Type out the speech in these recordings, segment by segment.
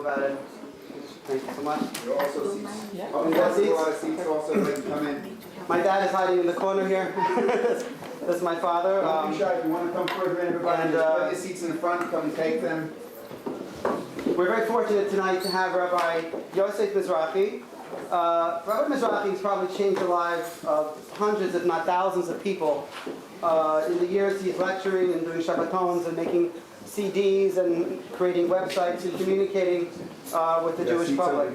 about it. Thank you so much. There are also seats. Yeah. Oh, You got there's a lot of seats also that can come in. My dad is hiding in the corner here. This is my father. Don't be shy. If you want to come forward, everybody, and, there's plenty of seats in the front. Come and take them. We're very fortunate tonight to have Rabbi Yosef Mizrachi. Rabbi Mizrachi has probably changed the lives of hundreds, if not thousands, of people. In the years he's lecturing and doing Shabbatons and making CDs and creating websites and communicating with the Jewish public.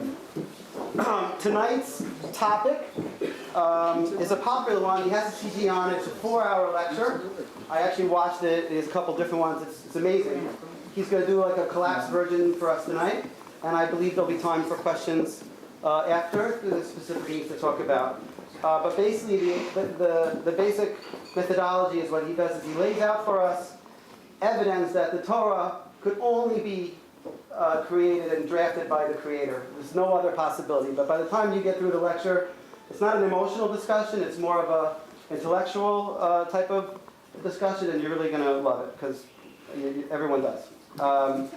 Tonight's topic is a popular one. He has a CD on it. It's a 4-hour lecture. I actually watched it. There's a couple different ones. It's amazing. He's going to do like a collapsed version for us tonight, and I believe there'll be time for questions after. There's specific things to talk about. But basically, the basic methodology is what he does is he lays out for us evidence that the Torah could only be created and drafted by the Creator. There's no other possibility. But by the time you get through the lecture, it's not an emotional discussion. It's more of a intellectual type of discussion, and you're really going to love it because everyone does. Now,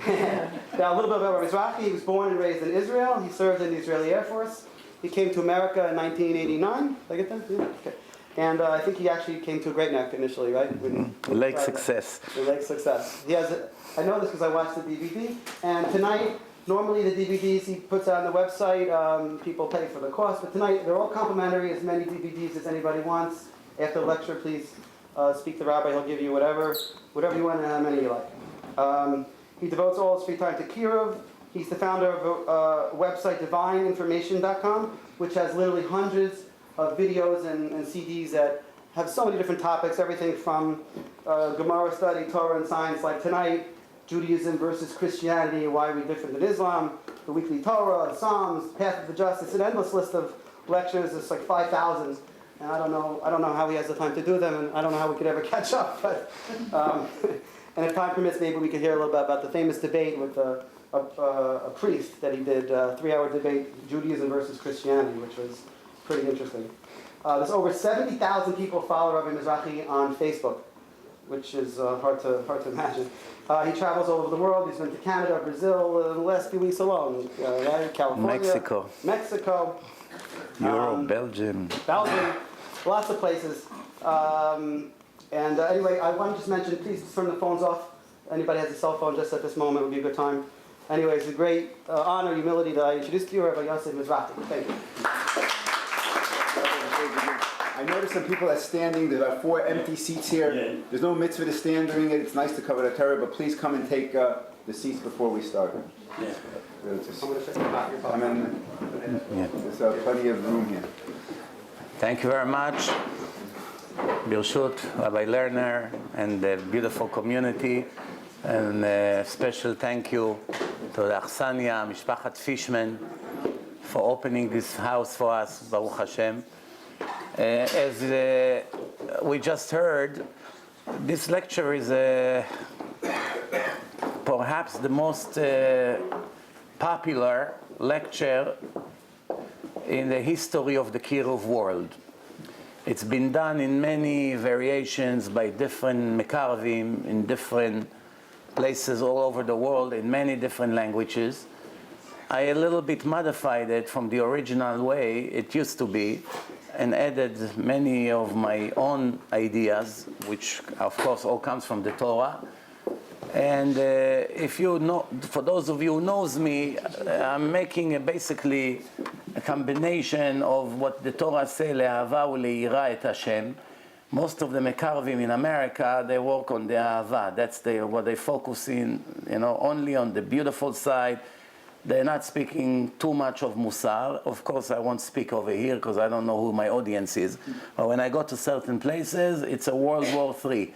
a little bit about Rabbi Mizrachi. He was born and raised in Israel. He served in the Israeli Air Force. He came to America in 1989. Did I get that? Yeah. Okay. And I think he actually came to Great Neck initially, right? Lake Success. Lake Success. He has. I know this because I watched the DVD. And tonight, normally the DVDs he puts out on the website, people pay for the cost. But tonight, they're all complimentary, as many DVDs as anybody wants. After the lecture, please speak to the Rabbi. He'll give you whatever you want and how many you like. He devotes all his free time to Kiruv. He's the founder of a website, DivineInformation.com, which has literally hundreds of videos and CDs that have so many different topics, everything from Gemara study, Torah and science, like tonight, Judaism versus Christianity, why are we different than Islam, the weekly Torah, Psalms, Path of the Just. It's an endless list of lectures. It's like 5,000, and I don't know how he has the time to do them, and I don't know how we could ever catch up. But and if time permits, maybe we could hear a little bit about the famous debate with a priest that he did, 3-hour debate, Judaism versus Christianity, which was pretty interesting. There's over 70,000 people follow Rabbi Mizrachi on Facebook, which is hard to imagine. He travels all over the world. He's been to Canada, Brazil, in the last few weeks alone. Right? California, Mexico, Europe, Belgium, lots of places. Anyway, I want to just mention, please turn the phones off. Anybody has a cell phone just at this moment would be a good time. Anyway, it's a great honor, humility that I introduced to you, Rabbi Yosef Mizrachi. Thank you. I noticed some people are standing. There are 4 empty seats here. There's no mitzvah to stand during it. It's nice to cover the Torah, but please come and take the seats before we start. Yeah. I'm going to check out your phone. There's plenty of room here. Thank you very much. Birshut, Rabbi Lerner, and the beautiful community. And a special thank you to the Achsania, Mishpachat Fishman, for opening this house for us, Baruch Hashem. As we just heard, this lecture is perhaps the most popular lecture in the history of the Kiruv world. It's been done in many variations by different Mekarvim in different places all over the world in many different languages. I a little bit modified it from the original way it used to be and added many of my own ideas, which of course all comes from the Torah. And if you know, for those of you who knows me, I'm making basically a combination of what the Torah says, le'ahava u'le'ira et Hashem. Most of the Mekarvim in America, they work on the ahava. That's what they focus in, only on the beautiful side. They're not speaking too much of Musar. Of course, I won't speak over here because I don't know who my audience is. But when I go to certain places, it's a World War III.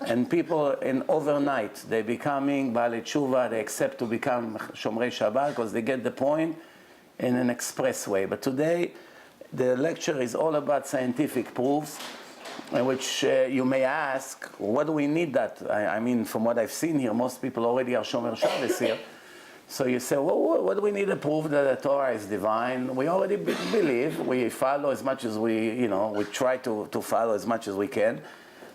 And people overnight, they're becoming Baalei Tshuva, they accept to become Shomrei Shabbat because they get the point in an express way. But today, the lecture is all about scientific proofs, in which you may ask, what do we need that? I mean, from what I've seen here, most people already are Shomer Shabbos here. So you say, well, what do we need to prove that the Torah is divine? We already believe. We follow as much as we try to follow as much as we can.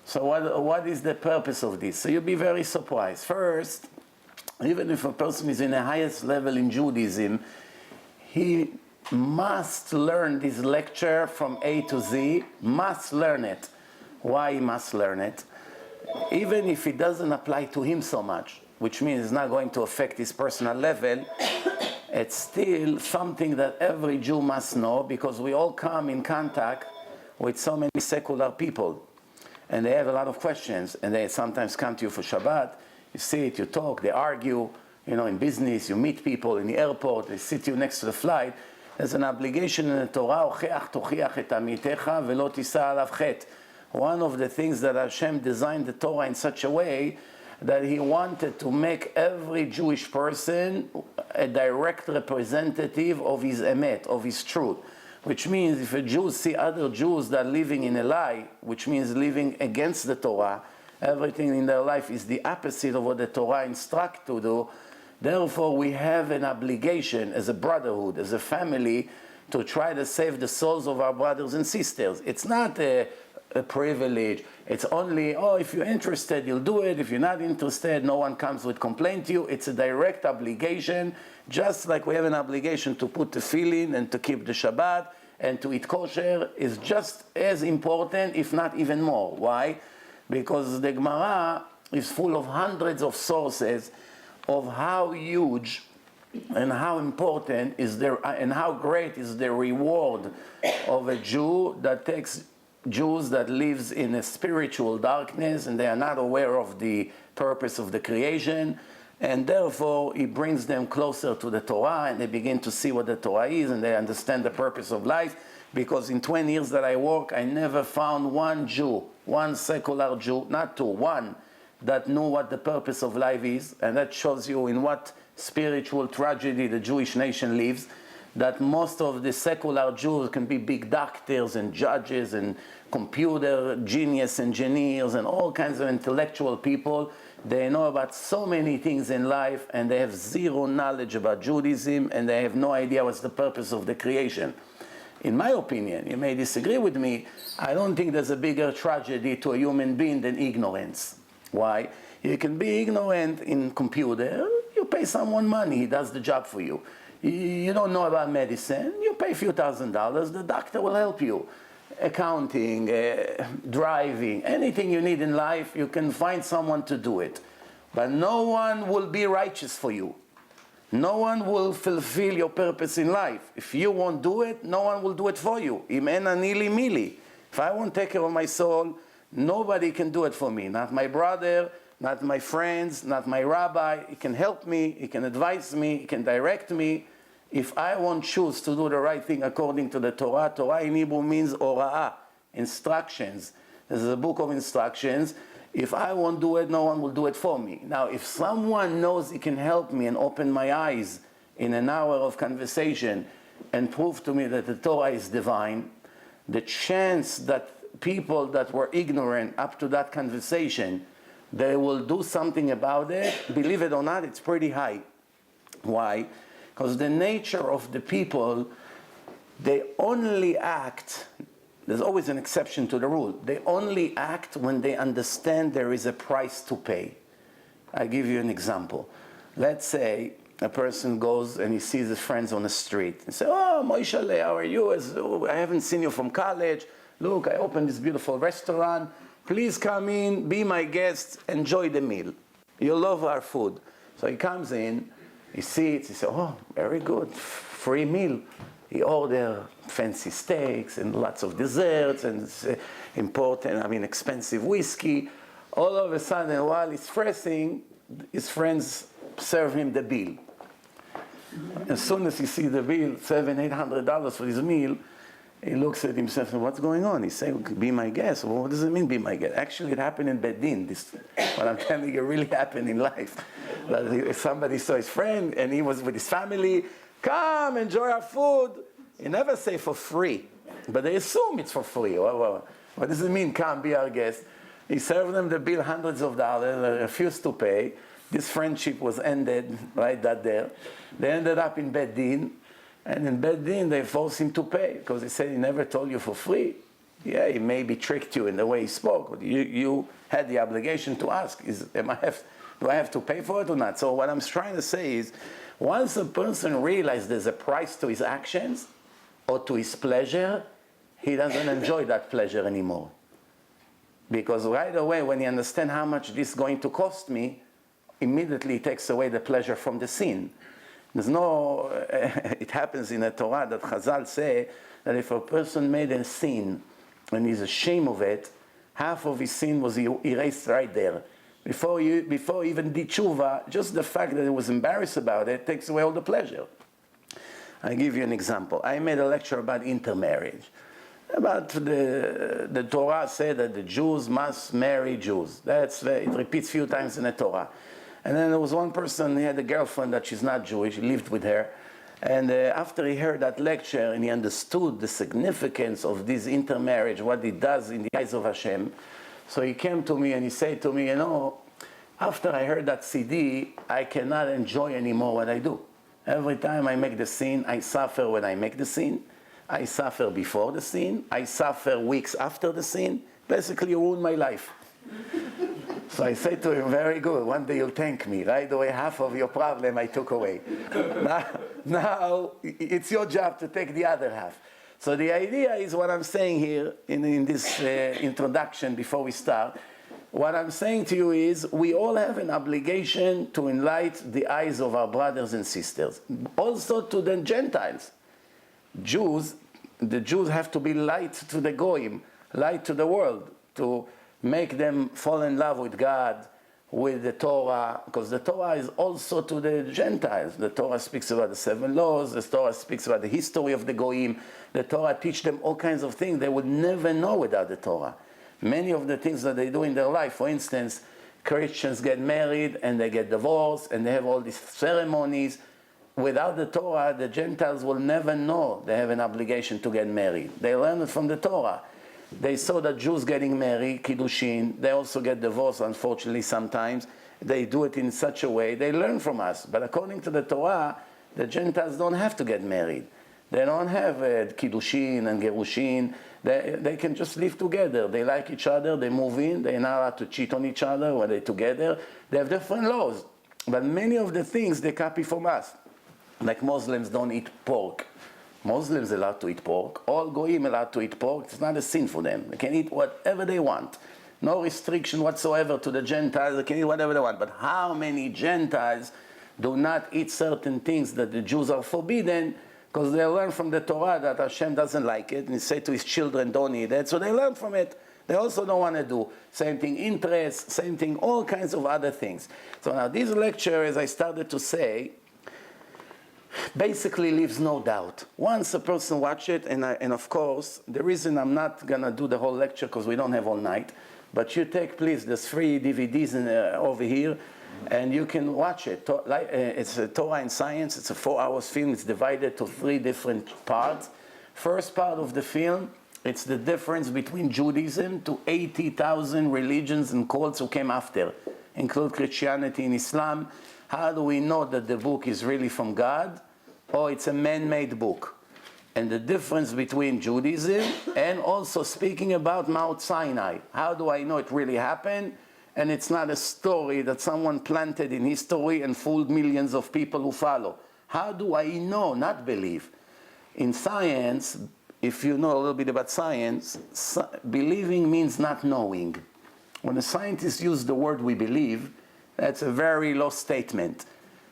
So what is the purpose of this? So you'll be very surprised. First, Even if a person is in the highest level in Judaism, he must learn this lecture from A to Z, must learn it. Why he must learn it? Even if it doesn't apply to him so much, which means it's not going to affect his personal level, it's still something that every Jew must know, because we all come in contact with so many secular people. And they have a lot of questions, and they sometimes come to you for Shabbat. You sit, you talk, they argue. You know, in business, you meet people in the airport, they sit you next to the flight. There's an obligation in the Torah, "Ocheach tochiach et amitecha velo tisa alav chet." One of the things that Hashem designed the Torah in such a way that He wanted to make every Jewish person a direct representative of his emet, of his truth. Which means if a Jew see other Jews that are living in a lie, which means living against the Torah, everything in their life is the opposite of what the Torah instructs to do. Therefore, we have an obligation as a brotherhood, as a family, to try to save the souls of our brothers and sisters. It's not a privilege. It's only, oh, if you're interested, you'll do it. If you're not interested, no one comes with complaint to you. It's a direct obligation, just like we have an obligation to put the tefillin and to keep the Shabbat and to eat kosher is just as important, if not even more. Why? Because the Gemara is full of hundreds of sources of how huge and how important is there and how great is the reward of a Jew that takes Jews that lives in a spiritual darkness and they are not aware of the purpose of the creation, and therefore he brings them closer to the Torah and they begin to see what the Torah is and they understand the purpose of life. Because in 20 years that I work, I never found one Jew, one secular Jew, not two, one, that knew what the purpose of life is. And that shows you in what spiritual tragedy the Jewish nation lives, that most of the secular Jews can be big doctors and judges and computer genius engineers and all kinds of intellectual people. They know about so many things in life and they have zero knowledge about Judaism and they have no idea what's the purpose of the creation. In my opinion, you may disagree with me, I don't think there's a bigger tragedy to a human being than ignorance. Why? You can be ignorant in computer, you pay someone money, he does the job for you. You don't know about medicine, you pay a few $1,000s, the doctor will help you. Accounting, driving, anything you need in life, you can find someone to do it. But no one will be righteous for you. No one will fulfill your purpose in life. If you won't do it, no one will do it for you. Im en ani li mili. If I won't take care of my soul, nobody can do it for me. Not my brother, not my friends, not my rabbi. He can help me, he can advise me, he can direct me. If I won't choose to do the right thing according to the Torah, Torah in Hebrew means ora'ah, instructions. This is a book of instructions. If I won't do it, no one will do it for me. Now, if someone knows he can help me and open my eyes in an hour of conversation and prove to me that the Torah is divine, the chance that people that were ignorant up to that conversation, they will do something about it, believe it or not, it's pretty high. Why? Because the nature of the people, they only act, there's always an exception to the rule, they only act when they understand there is a price to pay. I'll give you an example. Let's say a person goes and he sees his friends on the street and says, "Oh, Moishale, how are you? I haven't seen you from college. Look, I opened this beautiful restaurant. Please come in, be my guest, enjoy the meal. You'll love our food." So he comes in, he sits, he says, "Oh, very good, free meal." He orders fancy steaks and lots of desserts and expensive whiskey. All of a sudden, while he's freezing, his friends serve him the bill. As soon as he sees the bill, $700-800 for his meal, he looks at himself and what's going on? He says, "Be my guest." Well, what does it mean, be my guest? Actually, it happened in Bedin. What I'm telling you really happened in life. That somebody saw his friend and he was with his family. "Come, enjoy our food." He never say for free, but they assume it's for free. What does it mean, "Come, be our guest"? He served them the bill, hundreds of dollars, they refused to pay. This friendship was ended right that there. They ended up in Bedin, and in Bedin they forced him to pay because he said he never told you for free. Yeah, he maybe tricked you in the way he spoke, but you had the obligation to ask, am I have Do I have to pay for it or not? So what I'm trying to say is, once a person realizes there's a price to his actions or to his pleasure, he doesn't enjoy that pleasure anymore. Because right away, when he understands how much this is going to cost me, immediately he takes away the pleasure from the sin. There's no, it happens in the Torah that Chazal say that if a person made a sin and he's ashamed of it, half of his sin was erased right there. Before he even did tshuva, just the fact that he was embarrassed about it takes away all the pleasure. I'll give you an example. I made a lecture about intermarriage. About the Torah said that the Jews must marry Jews. It repeats a few times in the Torah. And then there was one person, he had a girlfriend that she's not Jewish, he lived with her. And after he heard that lecture and he understood the significance of this intermarriage, what it does in the eyes of Hashem, so he came to me and he said to me, you know, after I heard that CD, I cannot enjoy anymore what I do. Every time I make the sin, I suffer when I make the sin. I suffer before the sin. I suffer weeks after the sin. Basically, you ruined my life. So I said to him, very good, one day you'll thank me. Right away, half of your problem I took away. Now it's your job to take the other half. So the idea is what I'm saying here in this introduction before we start. What I'm saying to you is we all have an obligation to enlighten the eyes of our brothers and sisters. Also to the Gentiles. The Jews have to be light to the Goyim, light to the world, to make them fall in love with God, with the Torah, because the Torah is also to the Gentiles. The Torah speaks about the 7 laws, the Torah speaks about the history of the Goyim, the Torah teaches them all kinds of things they would never know without the Torah. Many of the things that they do in their life, for instance, Christians get married and they get divorced and they have all these ceremonies. Without the Torah, the Gentiles will never know they have an obligation to get married. They learn it from the Torah. They saw that Jews getting married, kiddushin, they also get divorced, unfortunately, sometimes. They do it in such a way, they learn from us. But according to the Torah, the Gentiles don't have to get married. They don't have kiddushin and gerushin. They can just live together. They like each other, they move in, they're not allowed to cheat on each other when they're together. They have different laws. But many of the things they copy from us. Like Muslims don't eat pork. Muslims are allowed to eat pork. All Goyim are allowed to eat pork. It's not a sin for them. They can eat whatever they want. No restriction whatsoever to the Gentiles. They can eat whatever they want. But how many Gentiles do not eat certain things that the Jews are forbidden because they learn from the Torah that Hashem doesn't like it and he said to his children, don't eat it. So they learn from it. They also don't want to do. Same thing, interest, same thing, all kinds of other things. So now this lecture, as I started to say, basically leaves no doubt. Once a person watches it, and of course, the reason I'm not going to do the whole lecture because we don't have all night, but you take, please, there's 3 DVDs over here, and you can watch it. It's a Torah and Science. It's a 4-hour film. It's divided to 3 different parts. First part of the film, it's the difference between Judaism to 80,000 religions and cults who came after, include Christianity and Islam. How do we know that the book is really from God or it's a man-made book? And the difference between Judaism and also speaking about Mount Sinai. How do I know it really happened? And it's not a story that someone planted in history and fooled millions of people who follow. How do I know, not believe? In science, if you know a little bit about science, believing means not knowing. When a scientist uses the word we believe, that's a very low statement.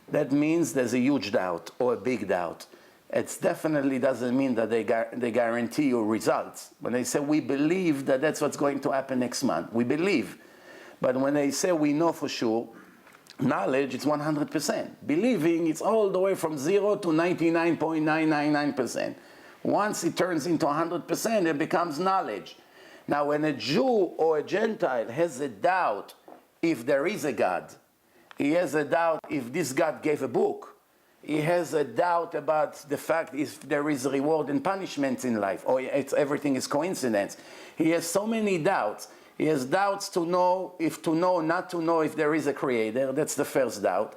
That means there's a huge doubt or a big doubt. It definitely doesn't mean that they guarantee you results. When they say we believe that that's what's going to happen next month, we believe. But when they say we know for sure, knowledge is 100%. Believing, it's all the way from 0 to 99.999%. Once it turns into 100%, it becomes knowledge. Now, when a Jew or a Gentile has a doubt if there is a God, he has a doubt if this God gave a book, he has a doubt about the fact if there is reward and punishment in life, or everything is coincidence. He has so many doubts. He has doubts to know, not to know if there is a creator. That's the first doubt.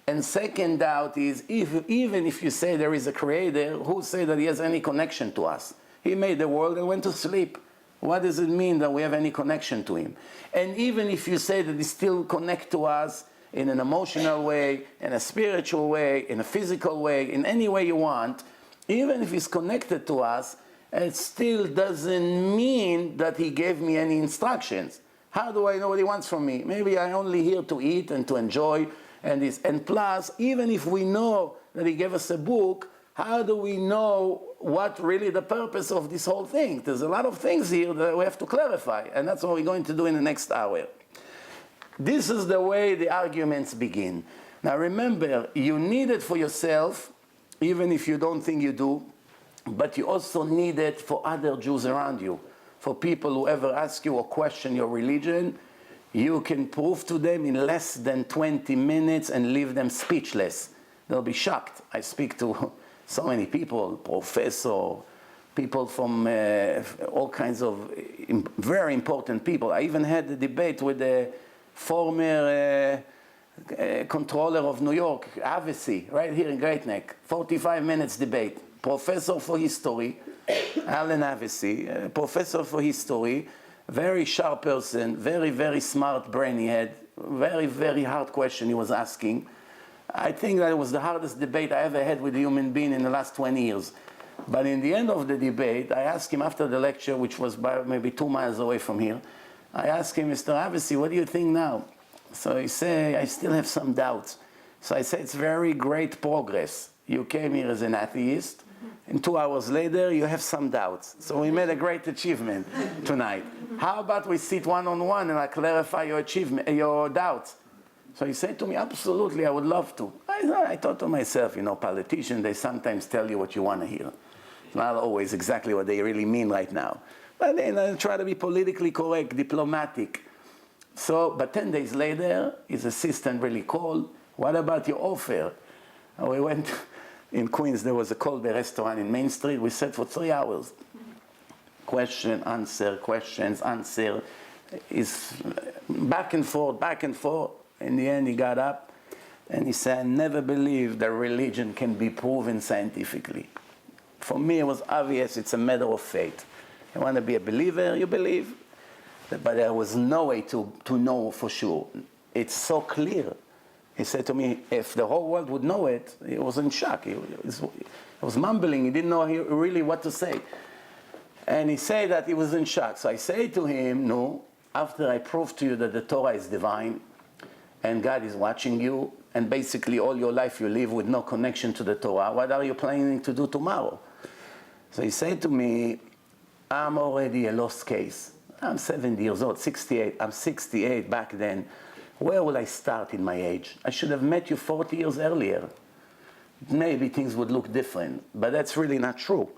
And second doubt is, even if you say there is a creator, who say that he has any connection to us? He made the world and went to sleep. What does it mean that we have any connection to him? And even if you say that he still connects to us, in an emotional way, in a spiritual way, in a physical way, in any way you want, even if he's connected to us, it still doesn't mean that he gave me any instructions. How do I know what he wants from me? Maybe I'm only here to eat and to enjoy, and plus, even if we know that he gave us a book, how do we know what really the purpose of this whole thing? There's a lot of things here that we have to clarify, and that's what we're going to do in the next hour. This is the way the arguments begin. Now remember, you need it for yourself, even if you don't think you do, but you also need it for other Jews around you. For people who ever ask you or question your religion, you can prove to them in less than 20 minutes and leave them speechless. They'll be shocked. I speak to so many people, professor, people from all kinds of very important people. I even had a debate with the former controller of New York, Avesi, right here in Great Neck. 45 minutes debate. Professor for history, Alan Avesi, professor for history, very sharp person, very, very smart brain he had, very, very hard question he was asking. I think that it was the hardest debate I ever had with a human being in the last 20 years. But in the end of the debate, I asked him after the lecture, which was maybe 2 miles away from here, I asked him, Mr. Avesi, what do you think now? So he said, I still have some doubts. So I said, it's very great progress. You came here as an atheist, and 2 hours later, you have some doubts. So we made a great achievement tonight. How about we sit one-on-one and I clarify your achievement, your doubts? So he said to me, absolutely, I would love to. I thought to myself, you know, politicians, they sometimes tell you what you want to hear. It's not always exactly what they really mean right now. But they try to be politically correct, diplomatic. So, but 10 days later, his assistant really called, what about your offer? And we went, in Queens, there was a Colby restaurant in Main Street. We sat for 3 hours. Question, answer, questions, answer. Is back and forth, back and forth. In the end, he got up and he said, I never believed that religion can be proven scientifically. For me, it was obvious it's a matter of faith. You want to be a believer, you believe. But there was no way to know for sure. It's so clear. He said to me, if the whole world would know it, he was in shock. He was mumbling. He didn't know really what to say. And he said that he was in shock. So I say to him, no, after I prove to you that the Torah is divine, and God is watching you, and basically all your life you live with no connection to the Torah, what are you planning to do tomorrow? So he said to me, I'm already a lost case. I'm 70 years old, 68. I'm 68 back then. Where will I start in my age? I should have met you 40 years earlier. Maybe things would look different, but that's really not true.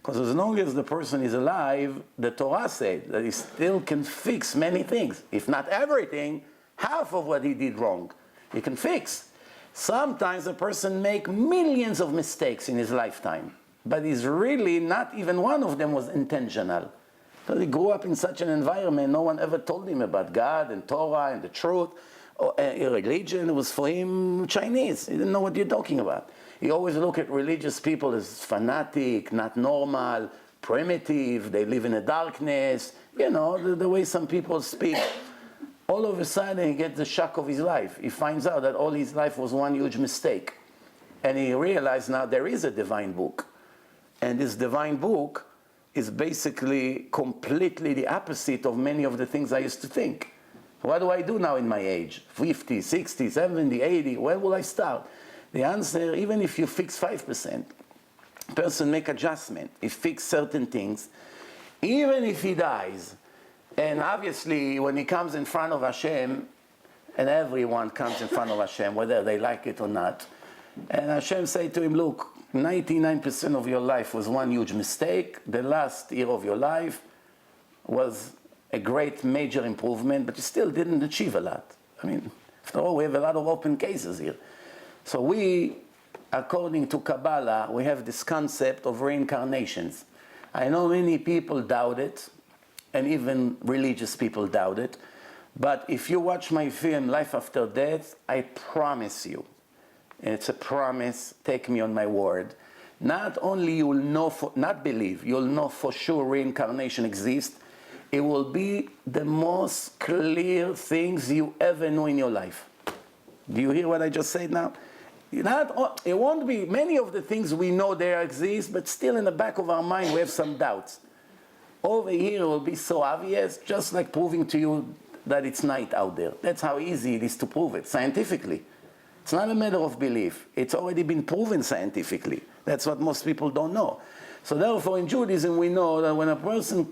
Because as long as the person is alive, the Torah said that he still can fix many things. If not everything, half of what he did wrong, he can fix. Sometimes a person makes millions of mistakes in his lifetime, but he's really not even one of them was intentional. Because he grew up in such an environment, no one ever told him about God and Torah and the truth. Or religion was for him Chinese. He didn't know what you're talking about. He always looked at religious people as fanatic, not normal, primitive, they live in a darkness. You know, the way some people speak. All of a sudden he gets the shock of his life. He finds out that all his life was one huge mistake. And he realized now there is a divine book. And this divine book is basically completely the opposite of many of the things I used to think. What do I do now in my age? 50, 60, 70, 80, where will I start? The answer, even if you fix 5%, person make adjustment, he fix certain things, even if he dies, and obviously when he comes in front of Hashem, and everyone comes in front of Hashem, whether they like it or not, and Hashem say to him, look, 99% of your life was one huge mistake. The last year of your life was a great major improvement, but you still didn't achieve a lot. I mean, after all, we have a lot of open cases here. So we, according to Kabbalah, we have this concept of reincarnations. I know many people doubt it, and even religious people doubt it. But if you watch my film, Life After Death, I promise you, and it's a promise, take me on my word, not only you'll know, not believe, you'll know for sure reincarnation exists, it will be the most clear things you ever knew in your life. Do you hear what I just said now? It won't be many of the things we know there exist, but still in the back of our mind we have some doubts. Over here it will be so obvious, just like proving to you that it's night out there. That's how easy it is to prove it, scientifically. It's not a matter of belief. It's already been proven scientifically. That's what most people don't know. So therefore in Judaism we know that when a person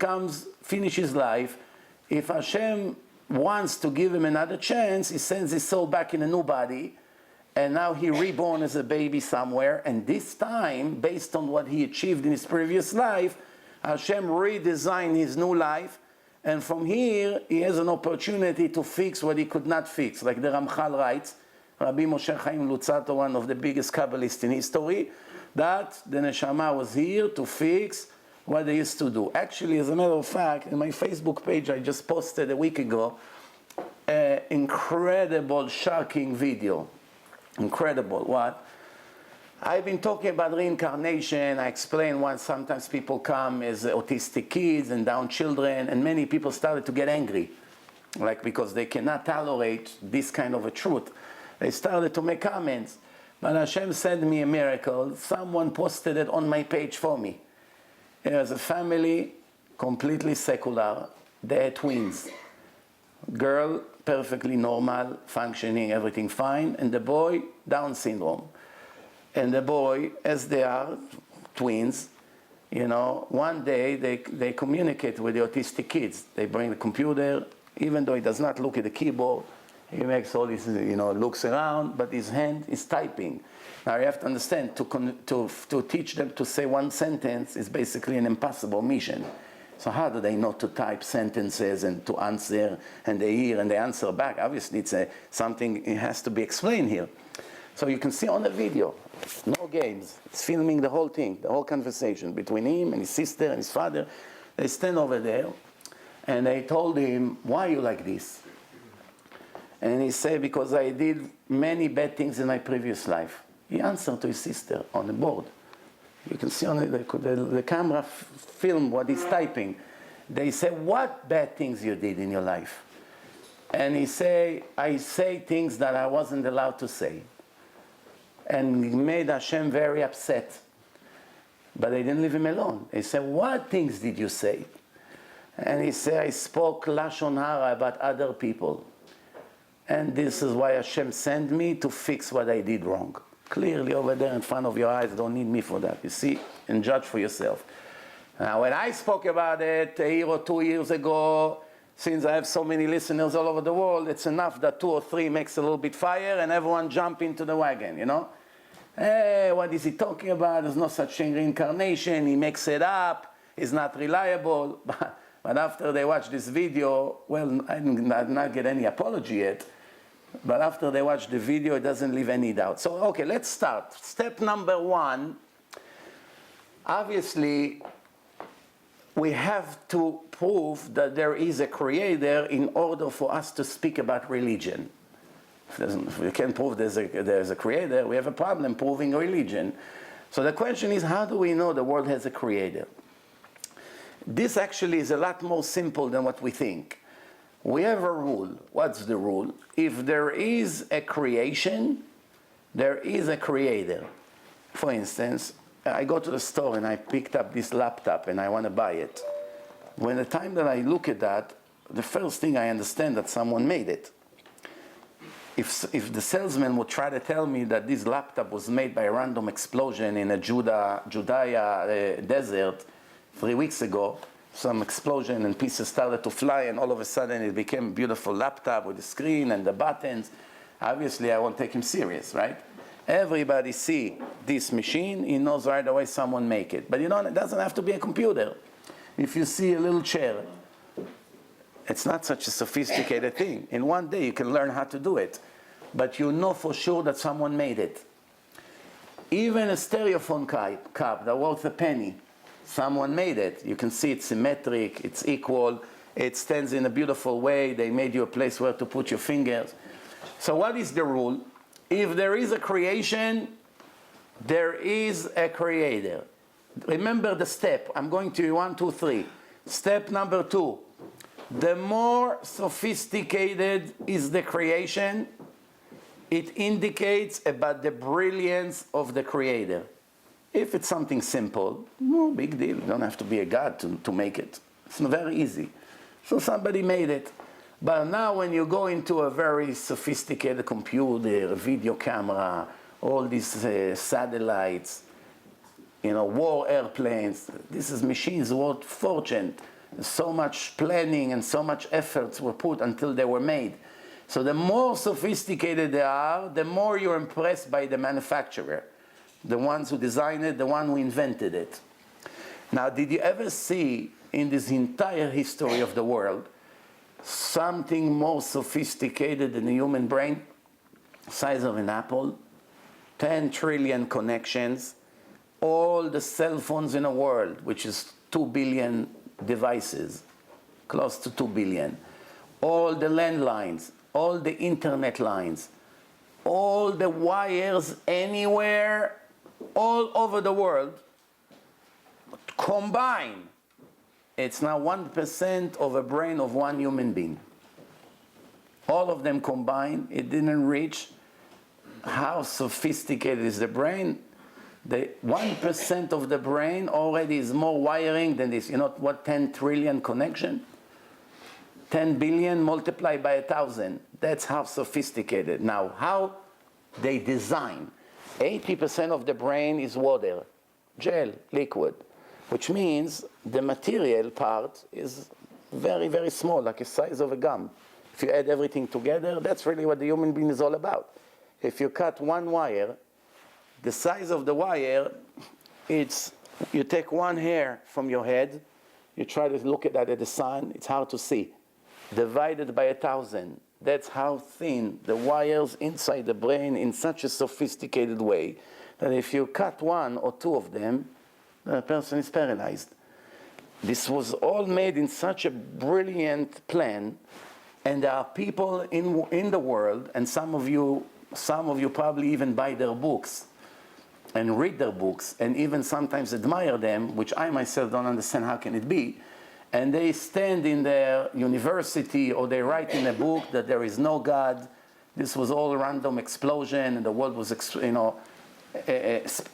finishes life, if Hashem wants to give him another chance, he sends his soul back in a new body, and now he reborn as a baby somewhere, and this time, based on what he achieved in his previous life, Hashem redesigned his new life, and from here he has an opportunity to fix what he could not fix. Like the Ramchal writes, Rabbi Moshe Chaim Luzzatto, one of the biggest Kabbalists in history, that the Neshama was here to fix what they used to do. Actually, as a matter of fact, in my Facebook page I just posted a week ago an incredible, shocking video. Incredible. What? I've been talking about reincarnation. I explained why sometimes people come as autistic kids and down children, and many people started to get angry, like because they cannot tolerate this kind of a truth. They started to make comments. But Hashem sent me a miracle. Someone posted it on my page for me. It was a family, completely secular. They had twins. Girl, perfectly normal, functioning, everything fine, and the boy, Down syndrome. And the boy, as they are twins, one day they communicate with the autistic kids. They bring the computer, even though he does not look at the keyboard, he makes all this, looks around, but his hand is typing. Now you have to understand, to teach them to say one sentence is basically an impossible mission. So how do they know to type sentences and to answer, and they hear and they answer back? Obviously it's something, it has to be explained here. So you can see on the video, no games. It's filming the whole thing, the whole conversation between him and his sister and his father. They stand over there, and they told him, why are you like this? And he said, because I did many bad things in my previous life. He answered to his sister on the board. You can see on the camera film what he's typing. They say, what bad things you did in your life? And he say, I say things that I wasn't allowed to say. And he made Hashem very upset. But they didn't leave him alone. They said, what things did you say? And he said, I spoke Lashon Hara about other people. And this is why Hashem sent me to fix what I did wrong. Clearly over there in front of your eyes, don't need me for that. You see, and judge for yourself. Now, when I spoke about it a year or 2 years ago, since I have so many listeners all over the world, it's enough that 2 or 3 makes a little bit fire and everyone jump into the wagon, Hey, what is he talking about? There's no such thing, reincarnation. He makes it up. He's not reliable. But after they watch this video, well, I did not get any apology yet. But after they watch the video, it doesn't leave any doubt. So, okay, let's start. Step number 1. Obviously, we have to prove that there is a creator in order for us to speak about religion. If we can't prove there's a creator, we have a problem proving religion. So the question is, how do we know the world has a creator? This actually is a lot more simple than what we think. We have a rule. What's the rule? If there is a creation, there is a creator. For instance, I go to the store and I picked up this laptop and I want to buy it. When the time that I look at that, the first thing I understand that someone made it. If the salesman would try to tell me that this laptop was made by a random explosion in a Judea desert 3 weeks ago, some explosion and pieces started to fly and all of a sudden it became a beautiful laptop with the screen and the buttons, obviously I won't take him serious, right? Everybody see this machine, he knows right away someone make it. But it doesn't have to be a computer. If you see a little chair, it's not such a sophisticated thing. In one day you can learn how to do it. But you know for sure that someone made it. Even a styrofoam cup that worth a penny, someone made it. You can see it's symmetric, it's equal, it stands in a beautiful way. They made you a place where to put your fingers. So what is the rule? If there is a creation, there is a creator. Remember the step. I'm going to 1, 2, 3. Step number 2. The more sophisticated is the creation, it indicates about the brilliance of the Creator. If it's something simple, no big deal. You don't have to be a god to make it. It's very easy. So somebody made it. But now when you go into a very sophisticated computer, a video camera, all these satellites, war airplanes, this is machines worth fortune. So much planning and so much efforts were put until they were made. So the more sophisticated they are, the more you're impressed by the manufacturer, the ones who designed it, the one who invented it. Now, did you ever see in this entire history of the world something more sophisticated than the human brain? Size of an apple, 10 trillion connections, all the cell phones in the world, which is 2 billion devices, close to 2 billion, all the landlines, all the internet lines, all the wires anywhere, all over the world, combined, it's now 1% of a brain of one human being. All of them combined, it didn't reach how sophisticated is the brain. The 1% of the brain already is more wiring than this. You know what, 10 trillion connection? 10 billion multiplied by 1,000. That's how sophisticated. Now, how they design. 80% of the brain is water, gel, liquid, which means the material part is very, very small, like the size of a gum. If you add everything together, that's really what the human being is all about. If you cut one wire, the size of the wire, it's, you take one hair from your head, you try to look at that at the sun, it's hard to see. Divided by 1,000. That's how thin the wires inside the brain in such a sophisticated way that if you cut one or two of them, the person is paralyzed. This was all made in such a brilliant plan, and there are people in the world, and some of you probably even buy their books and read their books and even sometimes admire them, which I myself don't understand how can it be. And they stand in their university or they write in a book that there is no God. This was all a random explosion and the world was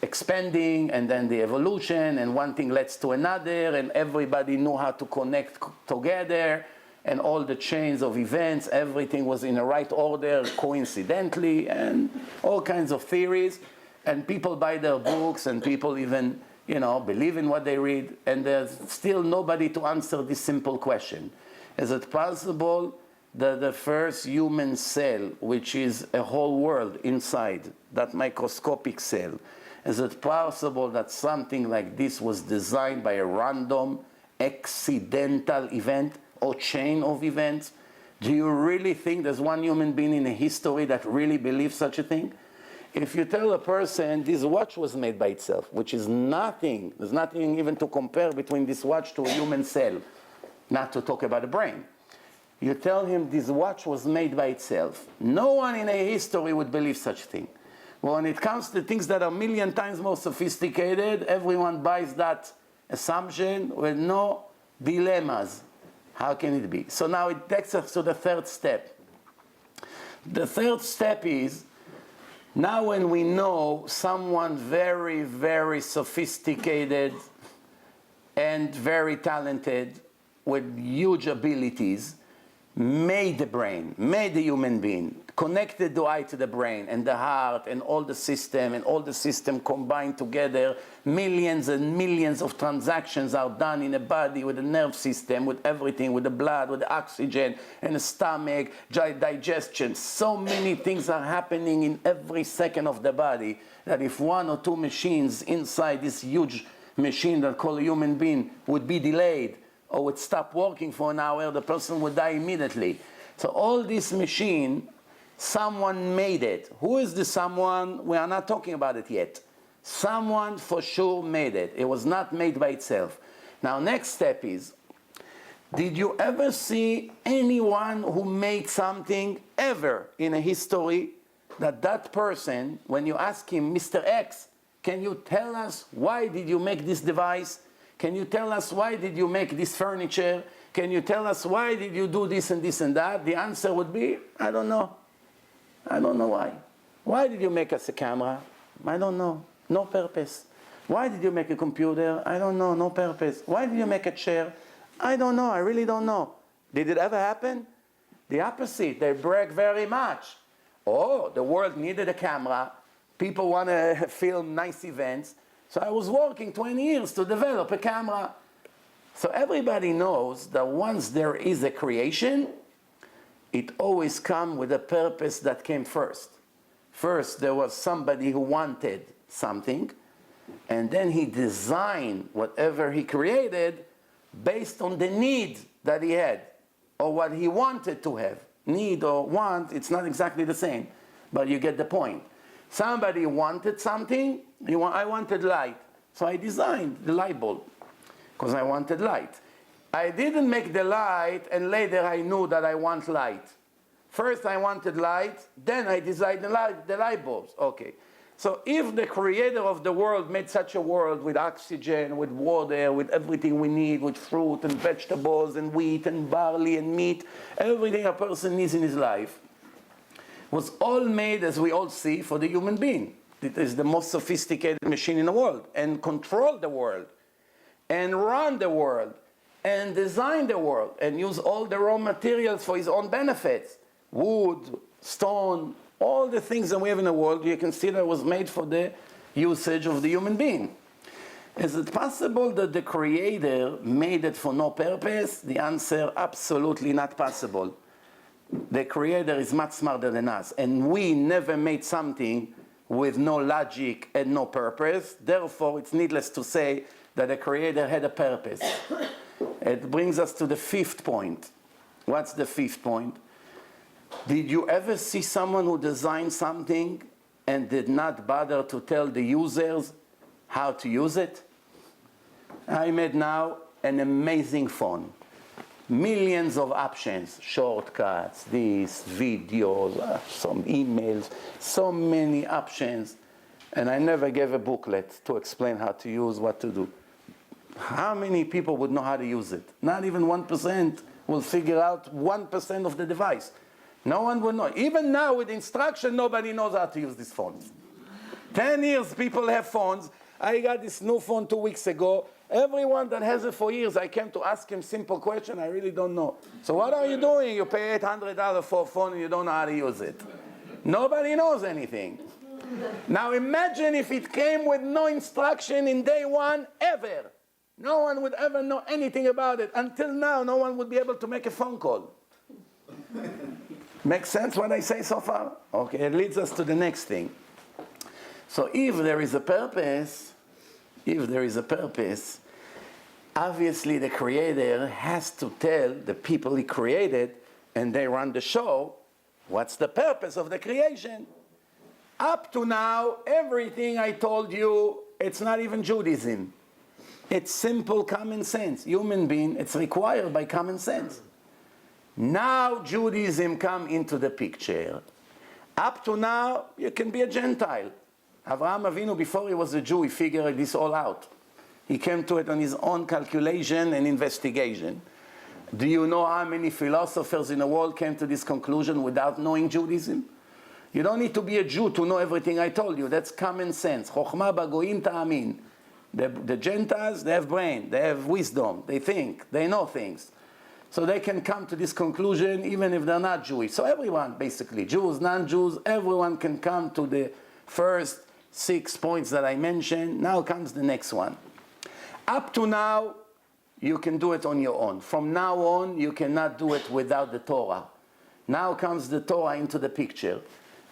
expanding, and then the evolution, and one thing leads to another, and everybody knew how to connect together, and all the chains of events, everything was in the right order coincidentally, and all kinds of theories. And people buy their books, and people even believe in what they read, and there's still nobody to answer this simple question. Is it possible that the first human cell, which is a whole world inside, that microscopic cell, is it possible that something like this was designed by a random, accidental event or chain of events? Do you really think there's one human being in history that really believes such a thing? If you tell a person this watch was made by itself, which is nothing, there's nothing even to compare between this watch to a human cell, not to talk about the brain. You tell him this watch was made by itself. No one in a history would believe such a thing. When it comes to things that are a million times more sophisticated, everyone buys that assumption with no dilemmas. How can it be? So now it takes us to the third step. The third step is, now when we know someone very, very sophisticated and very talented with huge abilities made the brain, made the human being, connected the eye to the brain and the heart and all the system combined together, millions and millions of transactions are done in a body with the nerve system, with everything, with the blood, with the oxygen, and the stomach, digestion. So many things are happening in every second of the body that if one or two machines inside this huge machine that called a human being would be delayed or would stop working for an hour, the person would die immediately. So all this machine, someone made it. Who is the someone? We are not talking about it yet. Someone for sure made it. It was not made by itself. Now, next step is, did you ever see anyone who made something ever in a history that person, when you ask him, Mr. X, can you tell us why did you make this device? Can you tell us why did you make this furniture? Can you tell us why did you do this and this and that? The answer would be, I don't know. I don't know why. Why did you make us a camera? I don't know. No purpose. Why did you make a computer? I don't know. No purpose. Why did you make a chair? I don't know. I really don't know. Did it ever happen? The opposite. They brag very much. Oh, the world needed a camera. People want to film nice events. So I was working 20 years to develop a camera. So everybody knows that once there is a creation, it always comes with a purpose that came first. First, there was somebody who wanted something, and then he designed whatever he created based on the need that he had, or what he wanted to have. Need or want, it's not exactly the same, but you get the point. Somebody wanted something, I wanted light, so I designed the light bulb, because I wanted light. I didn't make the light, and later I knew that I want light. First I wanted light, then I designed the light bulbs. Okay. So if the creator of the world made such a world with oxygen, with water, with everything we need, with fruit and vegetables and wheat and barley and meat, everything a person needs in his life, was all made, as we all see, for the human being. It is the most sophisticated machine in the world, and control the world, and run the world, and design the world, and use all the raw materials for his own benefits. Wood, stone, all the things that we have in the world, you can see that was made for the usage of the human being. Is it possible that the Creator made it for no purpose? The answer, absolutely not possible. The Creator is much smarter than us, and we never made something with no logic and no purpose. Therefore, it's needless to say that the Creator had a purpose. It brings us to the fifth point. What's the fifth point? Did you ever see someone who designed something and did not bother to tell the users how to use it? I made now an amazing phone. Millions of options, shortcuts, this, videos, some emails, so many options. And I never gave a booklet to explain how to use, what to do. How many people would know how to use it? Not even 1% will figure out 1% of the device. No one will know. Even now with instruction, nobody knows how to use these phones. 10 years people have phones. I got this new phone 2 weeks ago. Everyone that has it for years, I came to ask him simple question, I really don't know. So what are you doing? You pay $800 for a phone and you don't know how to use it. Nobody knows anything. Now imagine if it came with no instruction in day one ever. No one would ever know anything about it. Until now, no one would be able to make a phone call. Makes sense what I say so far? Okay, it leads us to the next thing. So if there is a purpose, obviously the Creator has to tell the people He created, and they run the show, what's the purpose of the creation? Up to now, everything I told you, it's not even Judaism. It's simple common sense. Human being, it's required by common sense. Now Judaism come into the picture. Up to now, you can be a Gentile. Avraham Avinu, before he was a Jew, he figured this all out. He came to it on his own calculation and investigation. Do you know how many philosophers in the world came to this conclusion without knowing Judaism? You don't need to be a Jew to know everything I told you. That's common sense. Chokhmah bagoyim ta'amin. The Gentiles, they have brain, they have wisdom, they think, they know things. So they can come to this conclusion even if they're not Jewish. So everyone, basically, Jews, non-Jews, everyone can come to the first 6 points that I mentioned. Now comes the next one. Up to now, you can do it on your own. From now on, you cannot do it without the Torah. Now comes the Torah into the picture.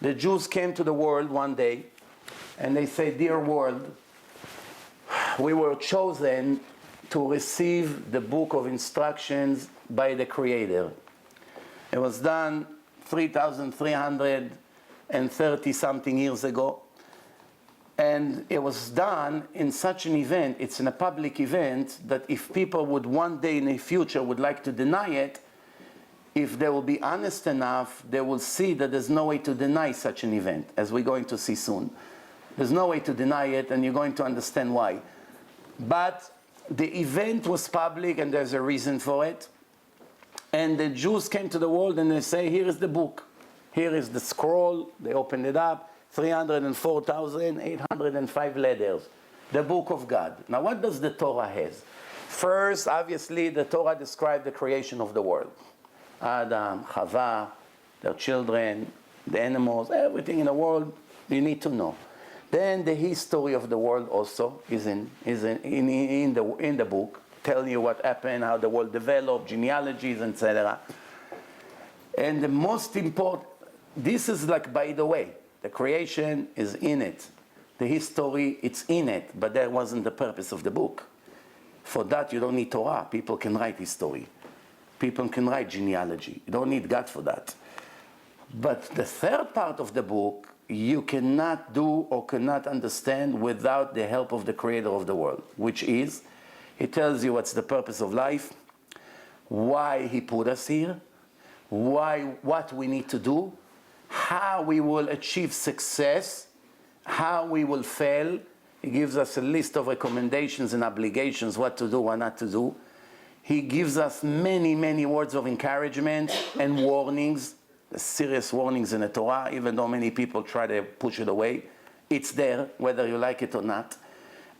The Jews came to the world one day, and they say, "Dear world, we were chosen to receive the book of instructions by the Creator." It was done 3,330 something years ago. And it was done in such an event, it's in a public event, that if people would one day in the future would like to deny it, if they will be honest enough, they will see that there's no way to deny such an event, as we're going to see soon. There's no way to deny it, and you're going to understand why. But the event was public, and there's a reason for it. And the Jews came to the world, and they say, here is the book. Here is the scroll. They opened it up. 304,805 letters. The book of God. Now what does the Torah has? First, obviously, the Torah describes the creation of the world. Adam, Chava, their children, the animals, everything in the world you need to know. Then the history of the world also is in the book, telling you what happened, how the world developed, genealogies, etc. And the most important, this is like, by the way, the creation is in it. The history, it's in it, but that wasn't the purpose of the book. For that, you don't need Torah. People can write history. People can write genealogy. You don't need God for that. But the third part of the book, you cannot do or cannot understand without the help of the creator of the world, which is, he tells you what's the purpose of life, why he put us here, what we need to do, how we will achieve success, how we will fail. He gives us a list of recommendations and obligations, what to do, what not to do. He gives us many, many words of encouragement and warnings, serious warnings in the Torah, even though many people try to push it away. It's there, whether you like it or not.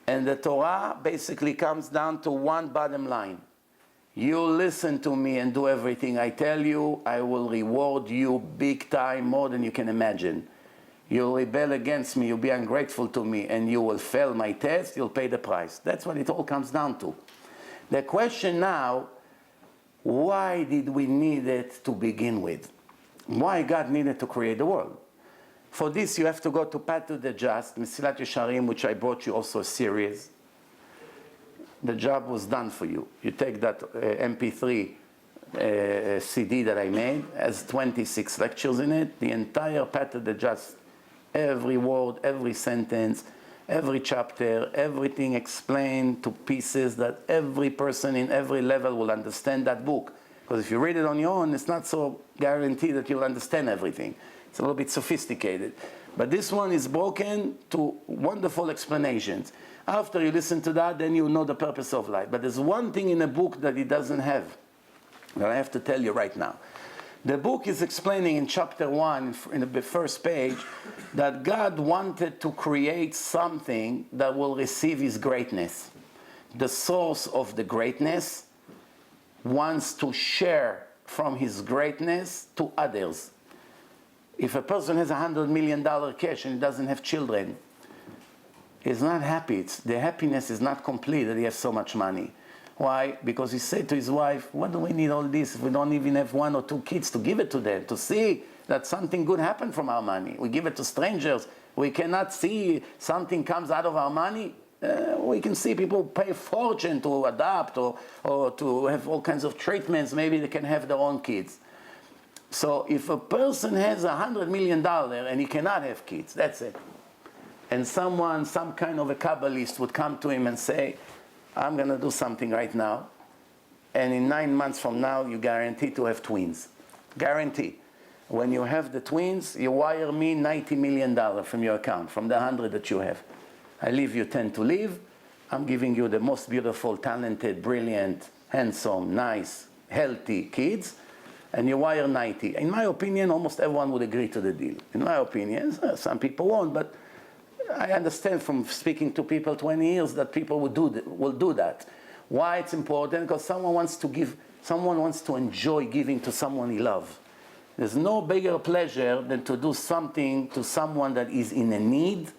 And the Torah basically comes down to one bottom line. You listen to me and do everything I tell you, I will reward you big time, more than you can imagine. You'll rebel against me, you'll be ungrateful to me, and you will fail my test, you'll pay the price. That's what it all comes down to. The question now, why did we need it to begin with? Why God needed to create the world? For this, you have to go to Path to the Just, Mesilat Yesharim, which I brought you also a series. The job was done for you. You take that MP3 CD that I made, has 26 lectures in it, the entire Path to the Just, every word, every sentence, every chapter, everything explained to pieces that every person in every level will understand that book. Because if you read it on your own, it's not so guaranteed that you'll understand everything. It's a little bit sophisticated. But this one is broken to wonderful explanations. After you listen to that, then you know the purpose of life. But there's one thing in the book that it doesn't have, that I have to tell you right now. The book is explaining in chapter 1, in the first page, that God wanted to create something that will receive his greatness. The source of the greatness wants to share from his greatness to others. If a person has $100 million cash and he doesn't have children, he's not happy. The happiness is not complete that he has so much money. Why? Because he said to his wife, what do we need all this if we don't even have 1 or 2 kids to give it to them, to see that something good happened from our money? We give it to strangers. We cannot see something comes out of our money. We can see people pay a fortune to adopt or to have all kinds of treatments. Maybe they can have their own kids. So if a person has $100 million and he cannot have kids, that's it. And someone, some kind of a Kabbalist would come to him and say, I'm going to do something right now, and in 9 months from now, you guarantee to have twins. Guarantee. When you have the twins, you wire me $90 million from your account, from the 100 that you have. I leave you 10 to live. I'm giving you the most beautiful, talented, brilliant, handsome, nice, healthy kids, and you wire 90. In my opinion, almost everyone would agree to the deal. In my opinion, some people won't, but I understand from speaking to people 20 years that people will do that. Why it's important? Because someone wants to give, someone wants to enjoy giving to someone he loves. There's no bigger pleasure than to do something to someone that is in a need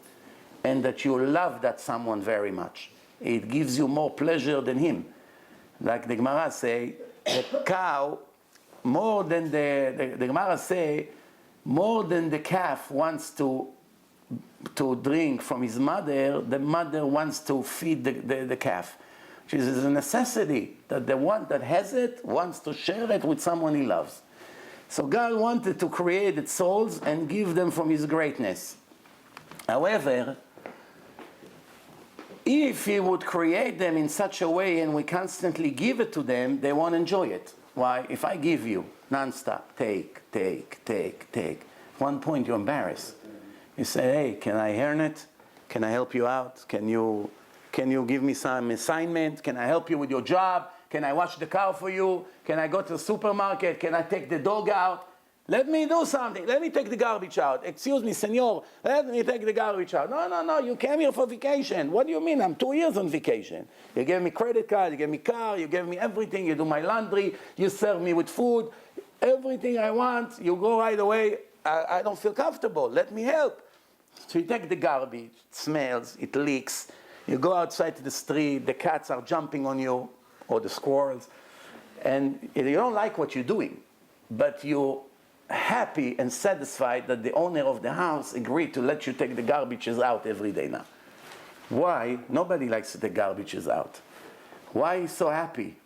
and that you love that someone very much. It gives you more pleasure than him. Like the Gemara say, the cow, more than the Gemara say, more than the calf wants to drink from his mother, the mother wants to feed the calf. Which is a necessity that the one that has it wants to share it with someone he loves. So God wanted to create its souls and give them from his greatness. However, if he would create them in such a way and we constantly give it to them, they won't enjoy it. Why? If I give you non-stop, take. At one point you're embarrassed. You say, hey, can I earn it? Can I help you out? Can you give me some assignment? Can I help you with your job? Can I wash the car for you? Can I go to the supermarket? Can I take the dog out? Let me do something. Let me take the garbage out. Excuse me, senor. Let me take the garbage out. No. You came here for vacation. What do you mean? I'm 2 years on vacation. You gave me credit card. You gave me car. You gave me everything. You do my laundry. You serve me with food. Everything I want. You go right away. I don't feel comfortable. Let me help. So you take the garbage. It smells. It leaks. You go outside to the street. The cats are jumping on you, or the squirrels. And you don't like what you're doing. But you're happy and satisfied that the owner of the house agreed to let you take the garbages out every day now. Why? Nobody likes to take garbages out. Why is so happy?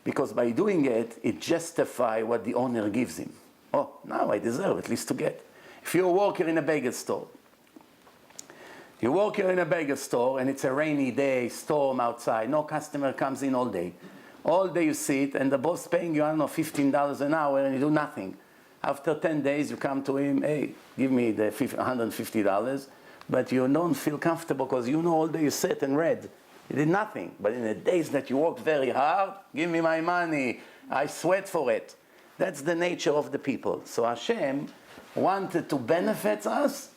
Because by doing it, it justifies what the owner gives him. Oh, now I deserve at least to get. If you're a worker in a bagel store, you work here in a bagel store and it's a rainy day, storm outside, no customer comes in all day. All day you sit and the boss paying you, I don't know, $15 an hour and you do nothing. After 10 days, you come to him, hey, give me the $150, but you don't feel comfortable because you know all day you sit and read. You did nothing. But in the days that you worked very hard, give me my money. I sweat for it. That's the nature of the people. So Hashem wanted to benefit us,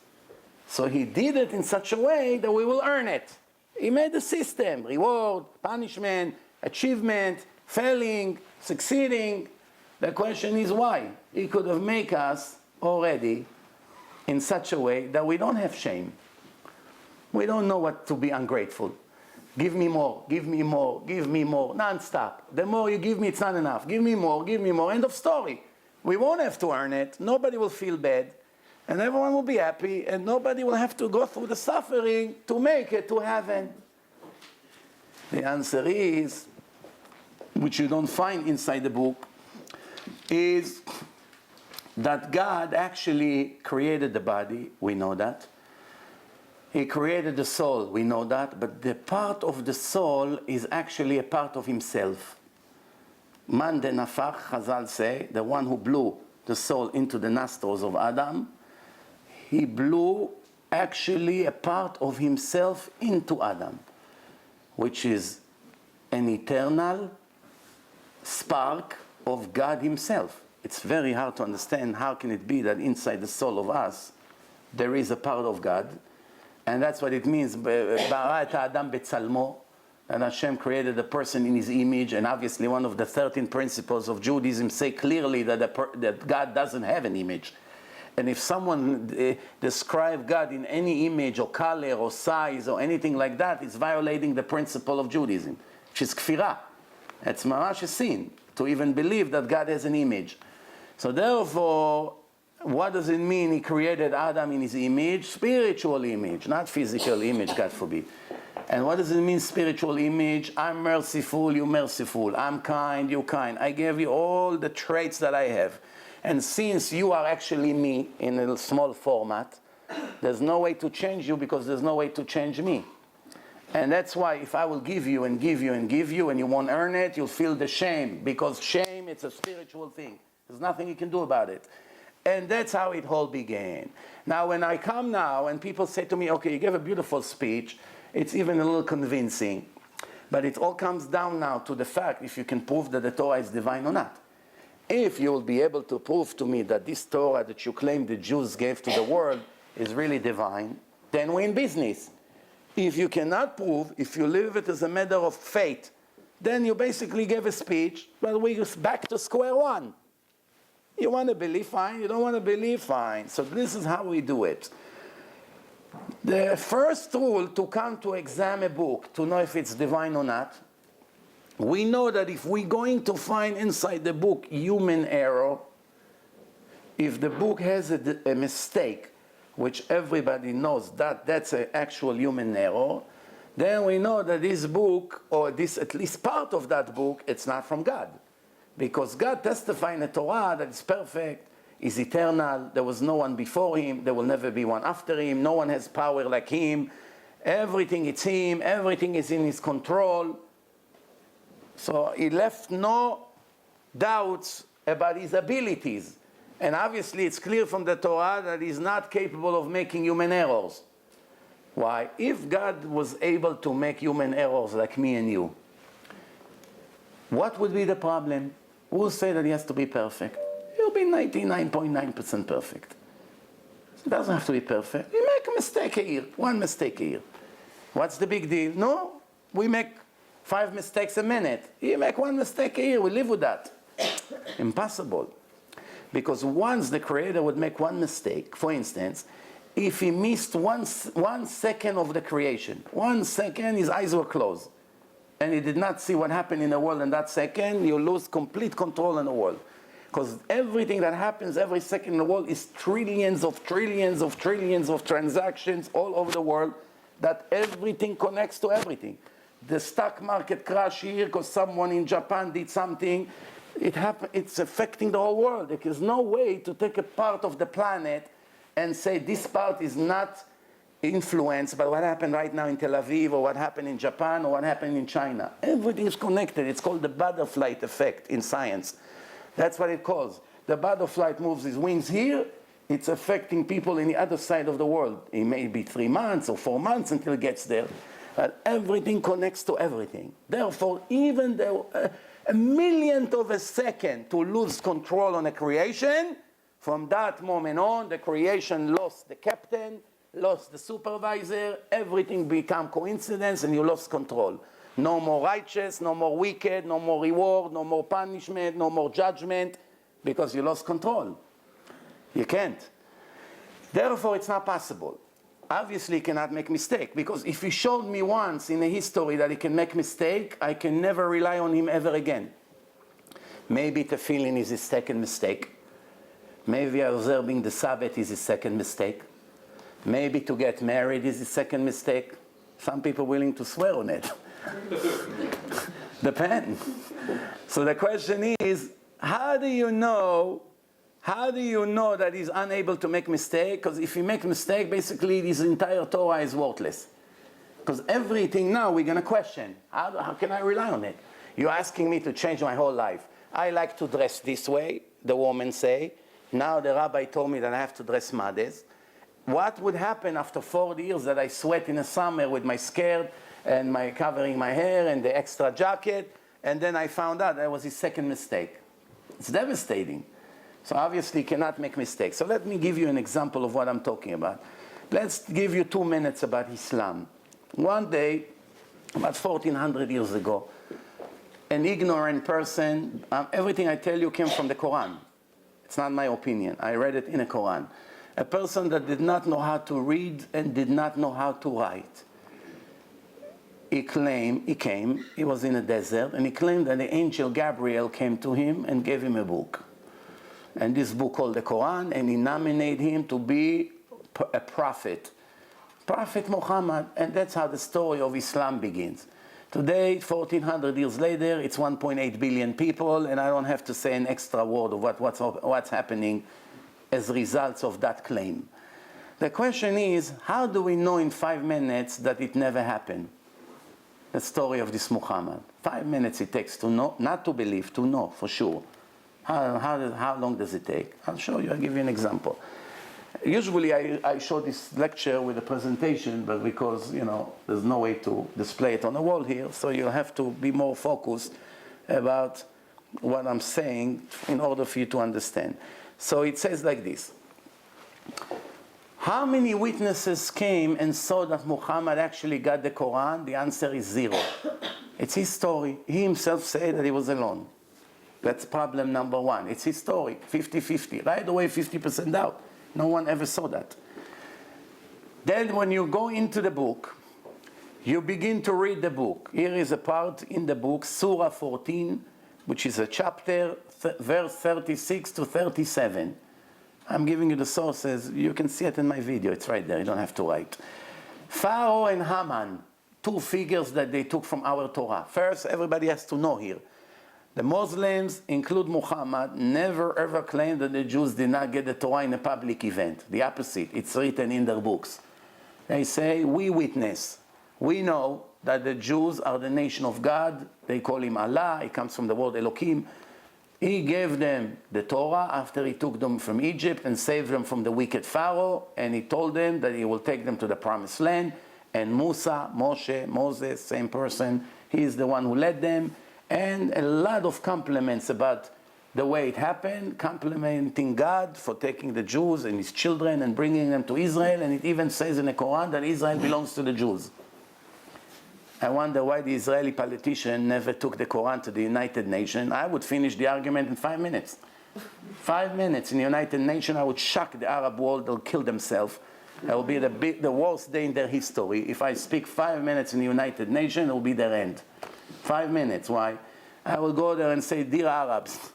so he did it in such a way that we will earn it. He made a system, reward, punishment, achievement, failing, succeeding. The question is why? He could have made us already in such a way that we don't have shame. We don't know what to be ungrateful. Give me more, give me more, give me more, non-stop. The more you give me, it's not enough. Give me more, end of story. We won't have to earn it. Nobody will feel bad. And everyone will be happy. And nobody will have to go through the suffering to make it to heaven. The answer is, which you don't find inside the book, is that God actually created the body, we know that. He created the soul, we know that, but the part of the soul is actually a part of himself. Man de nafach, Chazal say, the one who blew the soul into the nostrils of Adam, he blew actually a part of himself into Adam, which is an eternal spark of God himself. It's very hard to understand how can it be that inside the soul of us there is a part of God, and that's what it means, Bara Adam betzalmo, and Hashem created a person in his image. And obviously one of the 13 principles of Judaism say clearly that God doesn't have an image. And if someone describes God in any image or color or size or anything like that, it's violating the principle of Judaism, which is kfirah. It's mamash a sin to even believe that God has an image. So therefore, what does it mean he created Adam in his image? Spiritual image, not physical image, God forbid. And what does it mean, spiritual image? I'm merciful, you're merciful. I'm kind, you're kind. I gave you all the traits that I have. And since you are actually me in a small format, there's no way to change you because there's no way to change me. And that's why if I will give you and give you and give you and you won't earn it, you'll feel the shame. Because shame, it's a spiritual thing. There's nothing you can do about it. And that's how it all began. Now when I come now and people say to me, okay, you gave a beautiful speech, it's even a little convincing. But it all comes down now to the fact if you can prove that the Torah is divine or not. If you will be able to prove to me that this Torah that you claim the Jews gave to the world is really divine, then we're in business. If you cannot prove, if you leave it as a matter of fate, then you basically gave a speech, but we're back to square one. You want to believe, fine. You don't want to believe, fine. So this is how we do it. The first rule to come to examine a book, to know if it's divine or not, we know that if we're going to find inside the book human error, if the book has a mistake, which everybody knows that that's an actual human error, then we know that this book, or this at least part of that book, it's not from God. Because God testified in the Torah that it's perfect, is eternal, there was no one before him, there will never be one after him, no one has power like him, everything is him, everything is in his control. So he left no doubts about his abilities. And obviously it's clear from the Torah that he's not capable of making human errors. Why? If God was able to make human errors like me and you, what would be the problem? Who will say that he has to be perfect? you'll be 99.9% perfect. It doesn't have to be perfect. You make a mistake here, one mistake here. What's the big deal? No, we make 5 mistakes a minute. You make 1 mistake here, we live with that. Impossible. Because once the Creator would make 1 mistake, for instance, if he missed one second of the creation, 1 second, his eyes were closed, and he did not see what happened in the world in that second, you lose complete control in the world. Because everything that happens every second in the world is trillions of trillions of trillions of transactions all over the world, that everything connects to everything. The stock market crash here because someone in Japan did something. It's affecting the whole world. There is no way to take a part of the planet and say this part is not influenced by what happened right now in Tel Aviv, or what happened in Japan, or what happened in China. Everything is connected. It's called the butterfly effect in science. That's what it calls. The butterfly moves his wings here. It's affecting people in the other side of the world. It may be 3 months or 4 months until it gets there. But everything connects to everything. Therefore, even a millionth of a second to lose control on a creation, from that moment on, the creation lost the captain, lost the supervisor, everything became coincidence, and you lost control. No more righteous, no more wicked, no more reward, no more punishment, no more judgment, because you lost control. You can't. Therefore, it's not possible. Obviously, he cannot make mistake, because if he showed me once in the history that he can make mistake, I can never rely on him ever again. Maybe tefillin is his second mistake. Maybe observing the Sabbath is his second mistake. Maybe to get married is his second mistake. Some people are willing to swear on it. Depends. So the question is, how do you know that he's unable to make mistake? Because if he makes mistake, basically his entire Torah is worthless. Because everything now we're going to question. How can I rely on it? You're asking me to change my whole life. I like to dress this way, the women say. Now the rabbi told me that I have to dress modest. What would happen after 40 years that I sweat in the summer with my skirt and my covering my hair and the extra jacket, and then I found out that was his second mistake? It's devastating. So obviously he cannot make mistakes. So let me give you an example of what I'm talking about. Let's give you 2 minutes about Islam. One day, about 1400 years ago, an ignorant person, everything I tell you came from the Quran. It's not my opinion. I read it in the Quran. A person that did not know how to read and did not know how to write. He was in a desert, and he claimed that the angel Gabriel came to him and gave him a book. And this book called the Quran, and he nominated him to be a prophet. Prophet Muhammad, and that's how the story of Islam begins. Today, 1400 years later, it's 1.8 billion people, and I don't have to say an extra word of what's happening as results of that claim. The question is, how do we know in 5 minutes that it never happened? The story of this Muhammad. 5 minutes it takes to know, not to believe, to know for sure. How long does it take? I'll show you, I'll give you an example. Usually I show this lecture with a presentation, but because, there's no way to display it on the wall here, so you'll have to be more focused about what I'm saying in order for you to understand. So it says like this. How many witnesses came and saw that Muhammad actually got the Quran? The answer is 0. It's his story. He himself said that he was alone. That's problem number 1. It's his story, 50-50. Right away, 50% doubt. No one ever saw that. Then when you go into the book, you begin to read the book. Here is a part in the book, Surah 14, which is a chapter, verse 36 to 37. I'm giving you the sources. You can see it in my video. It's right there. You don't have to write. Pharaoh and Haman, 2 figures that they took from our Torah. First, everybody has to know here. The Muslims, include Muhammad, never ever claimed that the Jews did not get the Torah in a public event. The opposite. It's written in their books. They say, we witness. We know that the Jews are the nation of God. They call him Allah. It comes from the word Elohim. He gave them the Torah after he took them from Egypt and saved them from the wicked Pharaoh. And he told them that he will take them to the promised land. And Moses, same person, he is the one who led them. And a lot of compliments about the way it happened, complimenting God for taking the Jews and his children and bringing them to Israel, and it even says in the Quran that Israel belongs to the Jews. I wonder why the Israeli politician never took the Quran to the United Nations. I would finish the argument in 5 minutes. 5 minutes in the United Nations, I would shock the Arab world, they'll kill themselves. It will be the worst day in their history. If I speak 5 minutes in the United Nations, it will be their end. 5 minutes, why? I will go there and say, dear Arabs,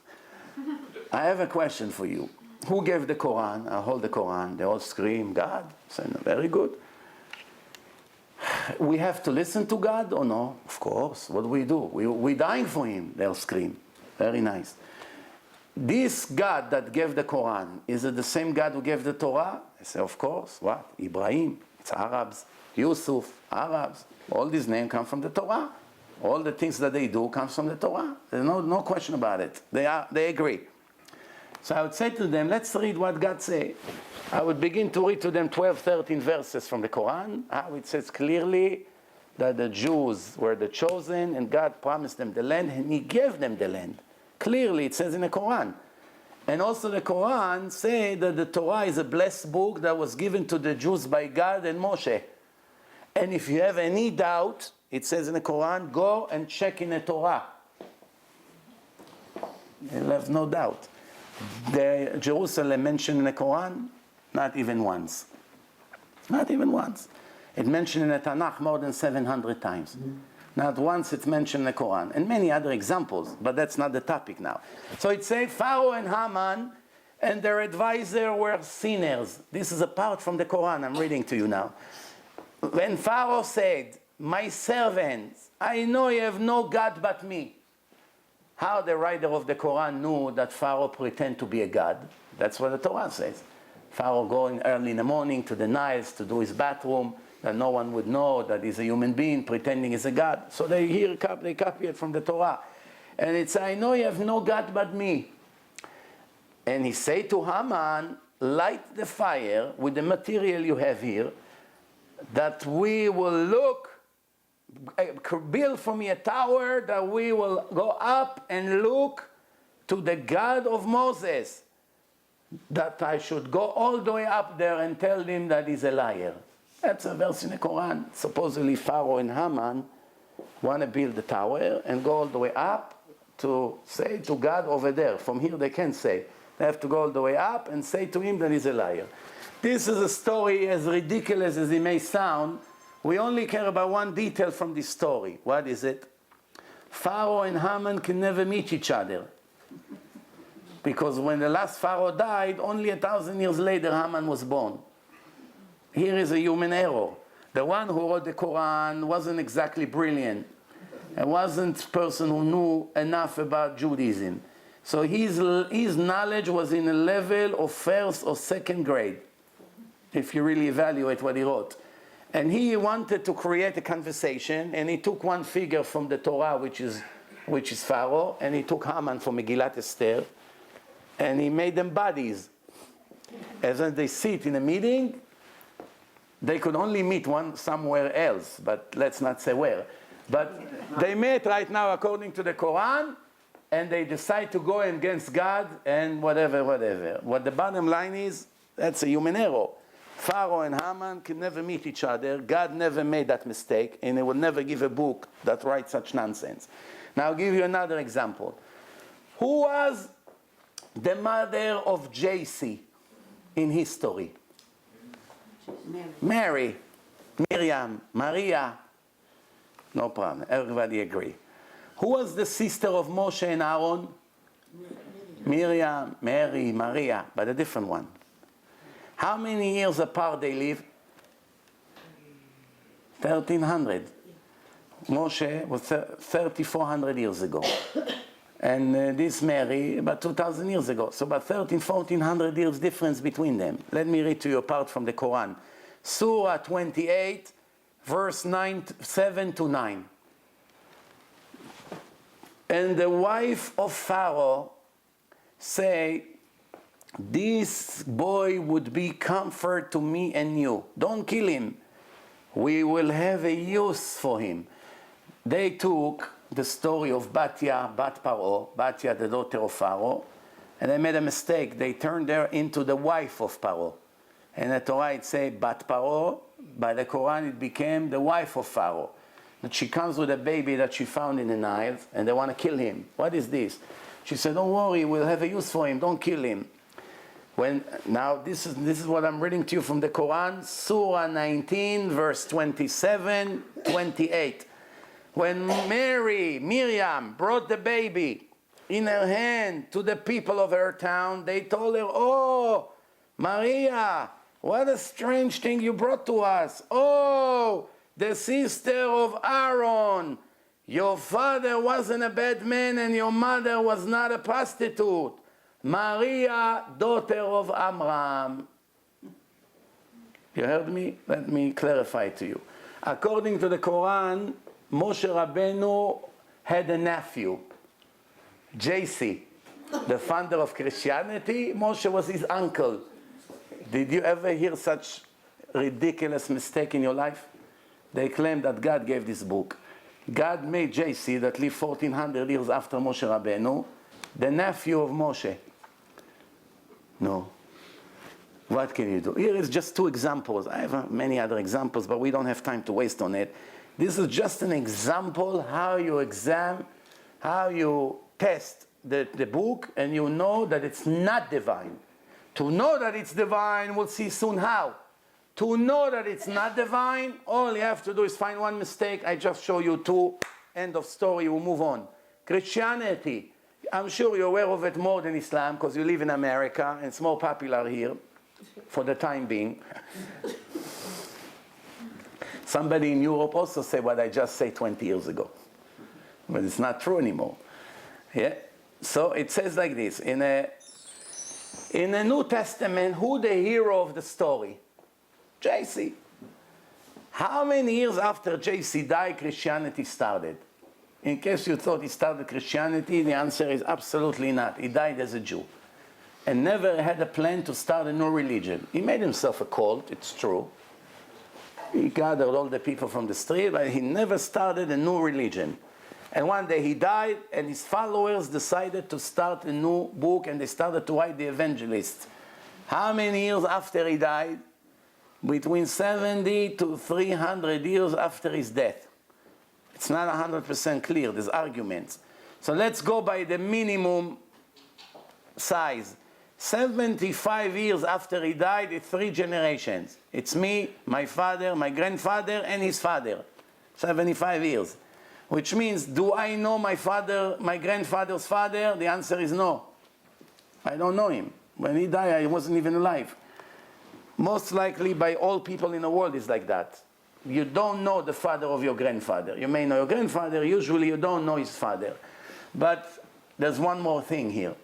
I have a question for you. Who gave the Quran? I hold the Quran. They all scream, God. I say, very good. We have to listen to God or no? Of course. What do? We're dying for him. They'll scream. Very nice. This God that gave the Quran, is it the same God who gave the Torah? I say, of course. What? Ibrahim. It's Arabs. Yusuf. Arabs. All these names come from the Torah. All the things that they do comes from the Torah. There's no question about it. They agree. So I would say to them, let's read what God says. I would begin to read to them 12, 13 verses from the Quran, how it says clearly that the Jews were the chosen and God promised them the land and he gave them the land. Clearly it says in the Quran. And also the Quran says that the Torah is a blessed book that was given to the Jews by God and Moshe. And if you have any doubt, it says in the Quran, go and check in the Torah. You'll have no doubt. The Jerusalem mentioned in the Quran, not even once. Not even once. It's mentioned in the Tanakh more than 700 times. Not once it's mentioned in the Quran. And many other examples, but that's not the topic now. So it says, Pharaoh and Haman and their advisor were sinners. This is a part from the Quran I'm reading to you now. When Pharaoh said, my servants, I know you have no God but me. How the writer of the Quran knew that Pharaoh pretended to be a god? That's what the Torah says. Pharaoh going early in the morning to the Niles to do his bathroom, that no one would know that he's a human being pretending he's a god. So they copy it from the Torah. And it's, I know you have no God but me. And he said to Haman, light the fire with the material you have here, that we will build for me a tower, that we will go up and look to the God of Moses, that I should go all the way up there and tell him that he's a liar. That's a verse in the Quran. Supposedly Pharaoh and Haman want to build the tower and go all the way up to say to God over there. From here they can't say. They have to go all the way up and say to him that he's a liar. This is a story as ridiculous as it may sound. We only care about one detail from this story. What is it? Pharaoh and Haman can never meet each other. Because when the last Pharaoh died, only 1,000 years later Haman was born. Here is a human error. The one who wrote the Quran wasn't exactly brilliant. It wasn't a person who knew enough about Judaism. So his knowledge was in a level of first or second grade, if you really evaluate what he wrote. And he wanted to create a conversation, and he took one figure from the Torah, which is Pharaoh, and he took Haman from Megillat Esther, and he made them buddies. As when they sit in a meeting, they could only meet one somewhere else, but let's not say where. But they met right now according to the Quran, and they decide to go against God and whatever. What the bottom line is, that's a human error. Pharaoh and Haman can never meet each other. God never made that mistake, and he will never give a book that writes such nonsense. Now I'll give you another example. Who was the mother of JC in history? Mary. Miriam. Maria. No problem. Everybody agree. Who was the sister of Moshe and Aaron? Miriam, Mary, Maria, but a different one. How many years apart they live? 1,300. Moshe was 3,400 years ago. And this Mary, about 2,000 years ago. So about 1,400 years difference between them. Let me read to you a part from the Quran. Surah 28, verse 7 to 9. And the wife of Pharaoh say, this boy would be comfort to me and you. Don't kill him. We will have a use for him. They took the story of Batya, Bat Paro, Batya, the daughter of Pharaoh, and they made a mistake. They turned her into the wife of Paro. And the Torah it says Bat Paro, by the Quran it became the wife of Pharaoh. And she comes with a baby that she found in the Nile, and they want to kill him. What is this? She said, don't worry, we'll have a use for him, don't kill him. Now this is what I'm reading to you from the Quran, Surah 19, verse 27, 28. When Miriam brought the baby in her hand to the people of her town, they told her, oh, Maria, what a strange thing you brought to us. Oh, the sister of Aaron. Your father wasn't a bad man and your mother was not a prostitute. Maria, daughter of Amram. You heard me? Let me clarify to you. According to the Quran, Moshe Rabbeinu had a nephew, JC, the founder of Christianity. Moshe was his uncle. Did you ever hear such ridiculous mistake in your life? They claim that God gave this book. God made JC, that lived 1400 years after Moshe Rabbeinu, the nephew of Moshe. No. What can you do? Here is just two examples. I have many other examples, but we don't have time to waste on it. This is just an example how you test the book, and you know that it's not divine. To know that it's divine, we'll see soon how. To know that it's not divine, all you have to do is find one mistake. I just show you two. End of story, we'll move on. Christianity. I'm sure you're aware of it more than Islam because you live in America and it's more popular here for the time being. Somebody in Europe also said what I just said 20 years ago. But it's not true anymore. Yeah? So it says like this. In the New Testament, who the hero of the story? JC. How many years after JC died, Christianity started? In case you thought he started Christianity, the answer is absolutely not. He died as a Jew and never had a plan to start a new religion. He made himself a cult, it's true. He gathered all the people from the street, but he never started a new religion. And one day he died, and his followers decided to start a new book, and they started to write the Evangelists. How many years after he died? Between 70 to 300 years after his death. It's not 100% clear, there's arguments. So let's go by the minimum size. 75 years after he died, it's 3 generations. It's me, my father, my grandfather, and his father. 75 years. Which means, do I know my father, my grandfather's father? The answer is no. I don't know him. When he died, I wasn't even alive. Most likely by all people in the world is like that. You don't know the father of your grandfather. You may know your grandfather, usually you don't know his father. But there's one more thing here.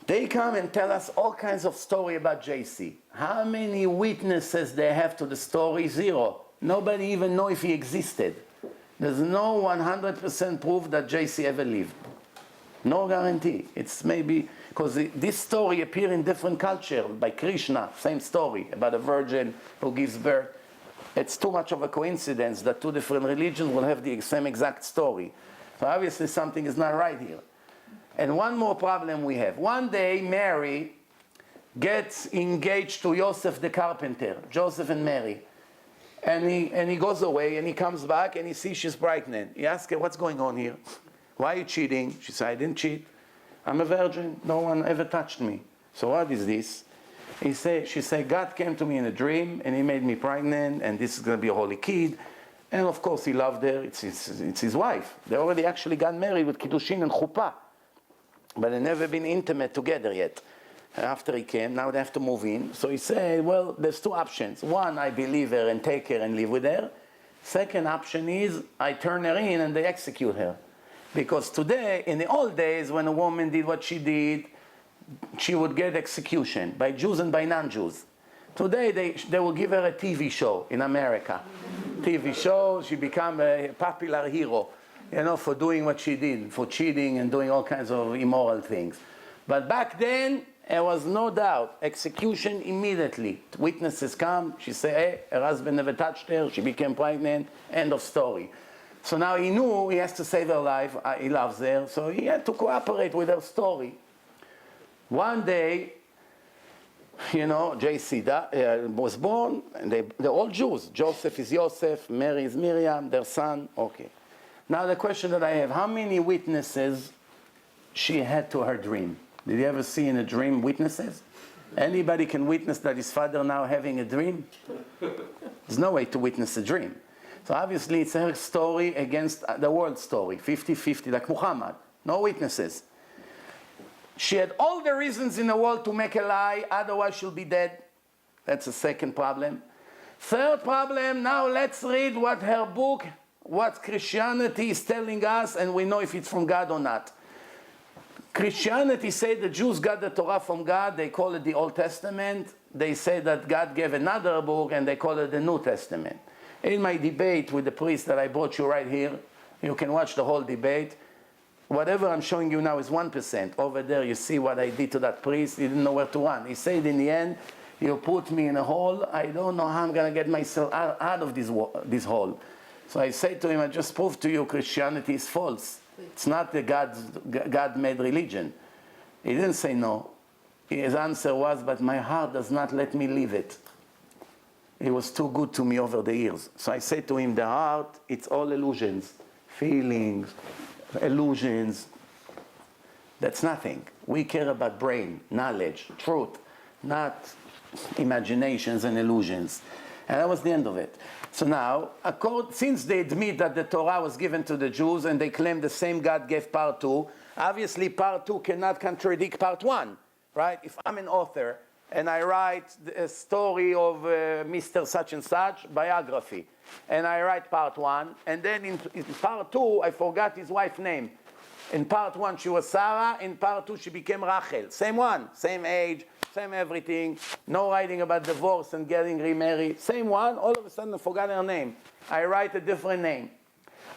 They come and tell us all kinds of story about JC. How many witnesses they have to the story? 0. Nobody even know if he existed. There's no 100% proof that JC ever lived. No guarantee. It's maybe, because this story appears in different culture, by Krishna, same story, about a virgin who gives birth. It's too much of a coincidence that 2 different religions will have the same exact story. So obviously something is not right here. And one more problem we have. One day Mary gets engaged to Joseph the carpenter, Joseph and Mary. And he goes away and he comes back and he sees she's pregnant. He asks her, what's going on here? Why are you cheating? She said, I didn't cheat. I'm a virgin. No one ever touched me. So what is this? She said, God came to me in a dream and he made me pregnant and this is going to be a holy kid. And of course he loved her. It's his wife. They already actually got married with Kiddushin and Chuppah. But they've never been intimate together yet. After he came, now they have to move in. So he said, well, there's 2 options. One, I believe her and take her and live with her. Second option is, I turn her in and they execute her. Because today, in the old days, when a woman did what she did, she would get execution by Jews and by non-Jews. Today, they will give her a TV show in America. TV show, she become a popular hero, for doing what she did, for cheating and doing all kinds of immoral things. But back then, there was no doubt, execution immediately. Witnesses come, she say, hey, her husband never touched her, she became pregnant, end of story. So now he knew he has to save her life. He loves her, so he had to cooperate with her story. One day, JC was born, and they're all Jews. Joseph is Joseph, Mary is Miriam, their son. Okay. Now the question that I have, how many witnesses she had to her dream? Did you ever see in a dream witnesses? Anybody can witness that his father now having a dream? There's no way to witness a dream. So obviously it's her story against the world story, 50-50, like Muhammad. No witnesses. She had all the reasons in the world to make a lie, otherwise she'll be dead. That's the second problem. Third problem, now let's read what her book, what Christianity is telling us, and we know if it's from God or not. Christianity say the Jews got the Torah from God, they call it the Old Testament. They say that God gave another book and they call it the New Testament. In my debate with the priest that I brought you right here, you can watch the whole debate. Whatever I'm showing you now is 1%. Over there you see what I did to that priest. He didn't know where to run. He said in the end, you put me in a hole. I don't know how I'm going to get myself out of this hole. So I said to him, I just proved to you Christianity is false. It's not the God-made religion. He didn't say no. His answer was, but my heart does not let me leave it. It was too good to me over the years. So I said to him, the heart, it's all illusions. Feelings, illusions. That's nothing. We care about brain, knowledge, truth, not imaginations and illusions. And that was the end of it. So now, since they admit that the Torah was given to the Jews and they claim the same God gave part 2, obviously part 2 cannot contradict part 1, right? If I'm an author and I write a story of Mr. Such and Such, biography, and I write part 1, and then in part 2 I forgot his wife's name. In part 1 she was Sarah, in part 2 she became Rachel. Same one, same age, same everything, no writing about divorce and getting remarried. Same one, all of a sudden I forgot her name. I write a different name.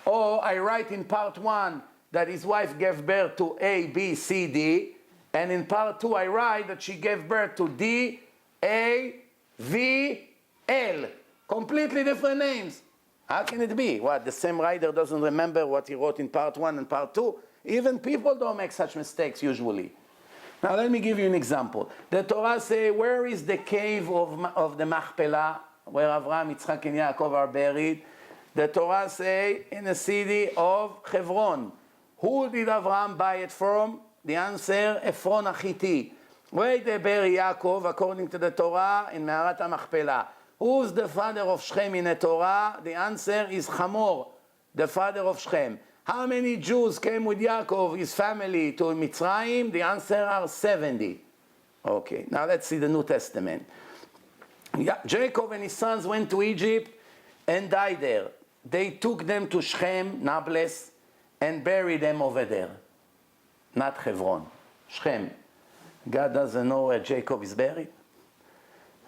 Or I write in part 1 that his wife gave birth to A, B, C, D, and in part 2 I write that she gave birth to D, A, V, L. Completely different names. How can it be? What, the same writer doesn't remember what he wrote in part 1 and part 2? Even people don't make such mistakes usually. Now let me give you an example. The Torah say, where is the cave of the Machpelah, where Avraham, Yitzchak, and Yaakov are buried? The Torah say, in the city of Hebron. Who did Avraham buy it from? The answer, Ephron Achiti. Where did they bury Yaakov, according to the Torah, in Me'arat HaMachpelah? Who's the father of Shechem in the Torah? The answer is Hamor, the father of Shechem. How many Jews came with Yaakov, his family, to Mitzrayim? The answer are 70. Okay, now let's see the New Testament. Jacob and his sons went to Egypt and died there. They took them to Shechem, Nablus, and buried them over there. Not Hebron, Shechem. God doesn't know where Jacob is buried?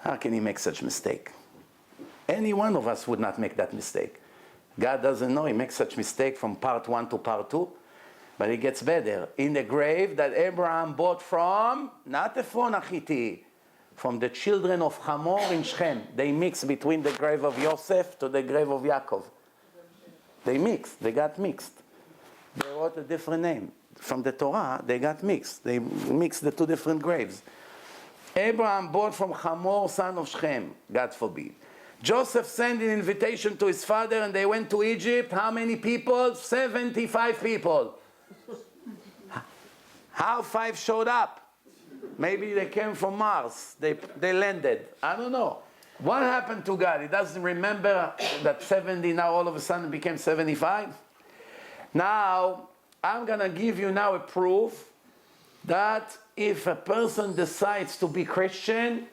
How can he make such a mistake? Any one of us would not make that mistake. God doesn't know, he makes such mistake from part 1 to part 2. But it gets better. In the grave that Abraham bought from, not Ephron Achiti, from the children of Hamor in Shechem. They mix between the grave of Yosef to the grave of Yaakov. They mixed, they got mixed. They wrote a different name. From the Torah, they got mixed. They mixed the two different graves. Abraham bought from Hamor, son of Shechem, God forbid. Joseph sent an invitation to his father and they went to Egypt. How many people? 75 people. How 5 showed up? Maybe they came from Mars. They landed. I don't know. What happened to God? He doesn't remember that 70 now all of a sudden became 75? Now, I'm going to give you now a proof that if a person decides to be Christian,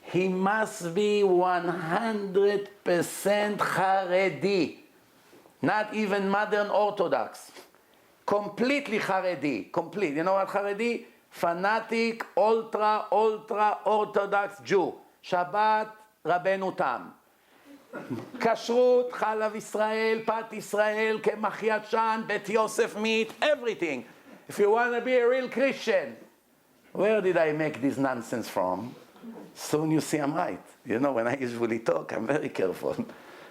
he must be 100% Haredi. Not even modern Orthodox. Completely Haredi. Complete. You know what Haredi? Fanatic, ultra Orthodox Jew. Shabbat, Rabbeinu Tam. Kashrut, Chalav Israel, Pat Israel, Kemach Yashan, Bet Yosef meat, everything. If you want to be a real Christian, where did I make this nonsense from? Soon you see I'm right. You know, when I usually talk, I'm very careful.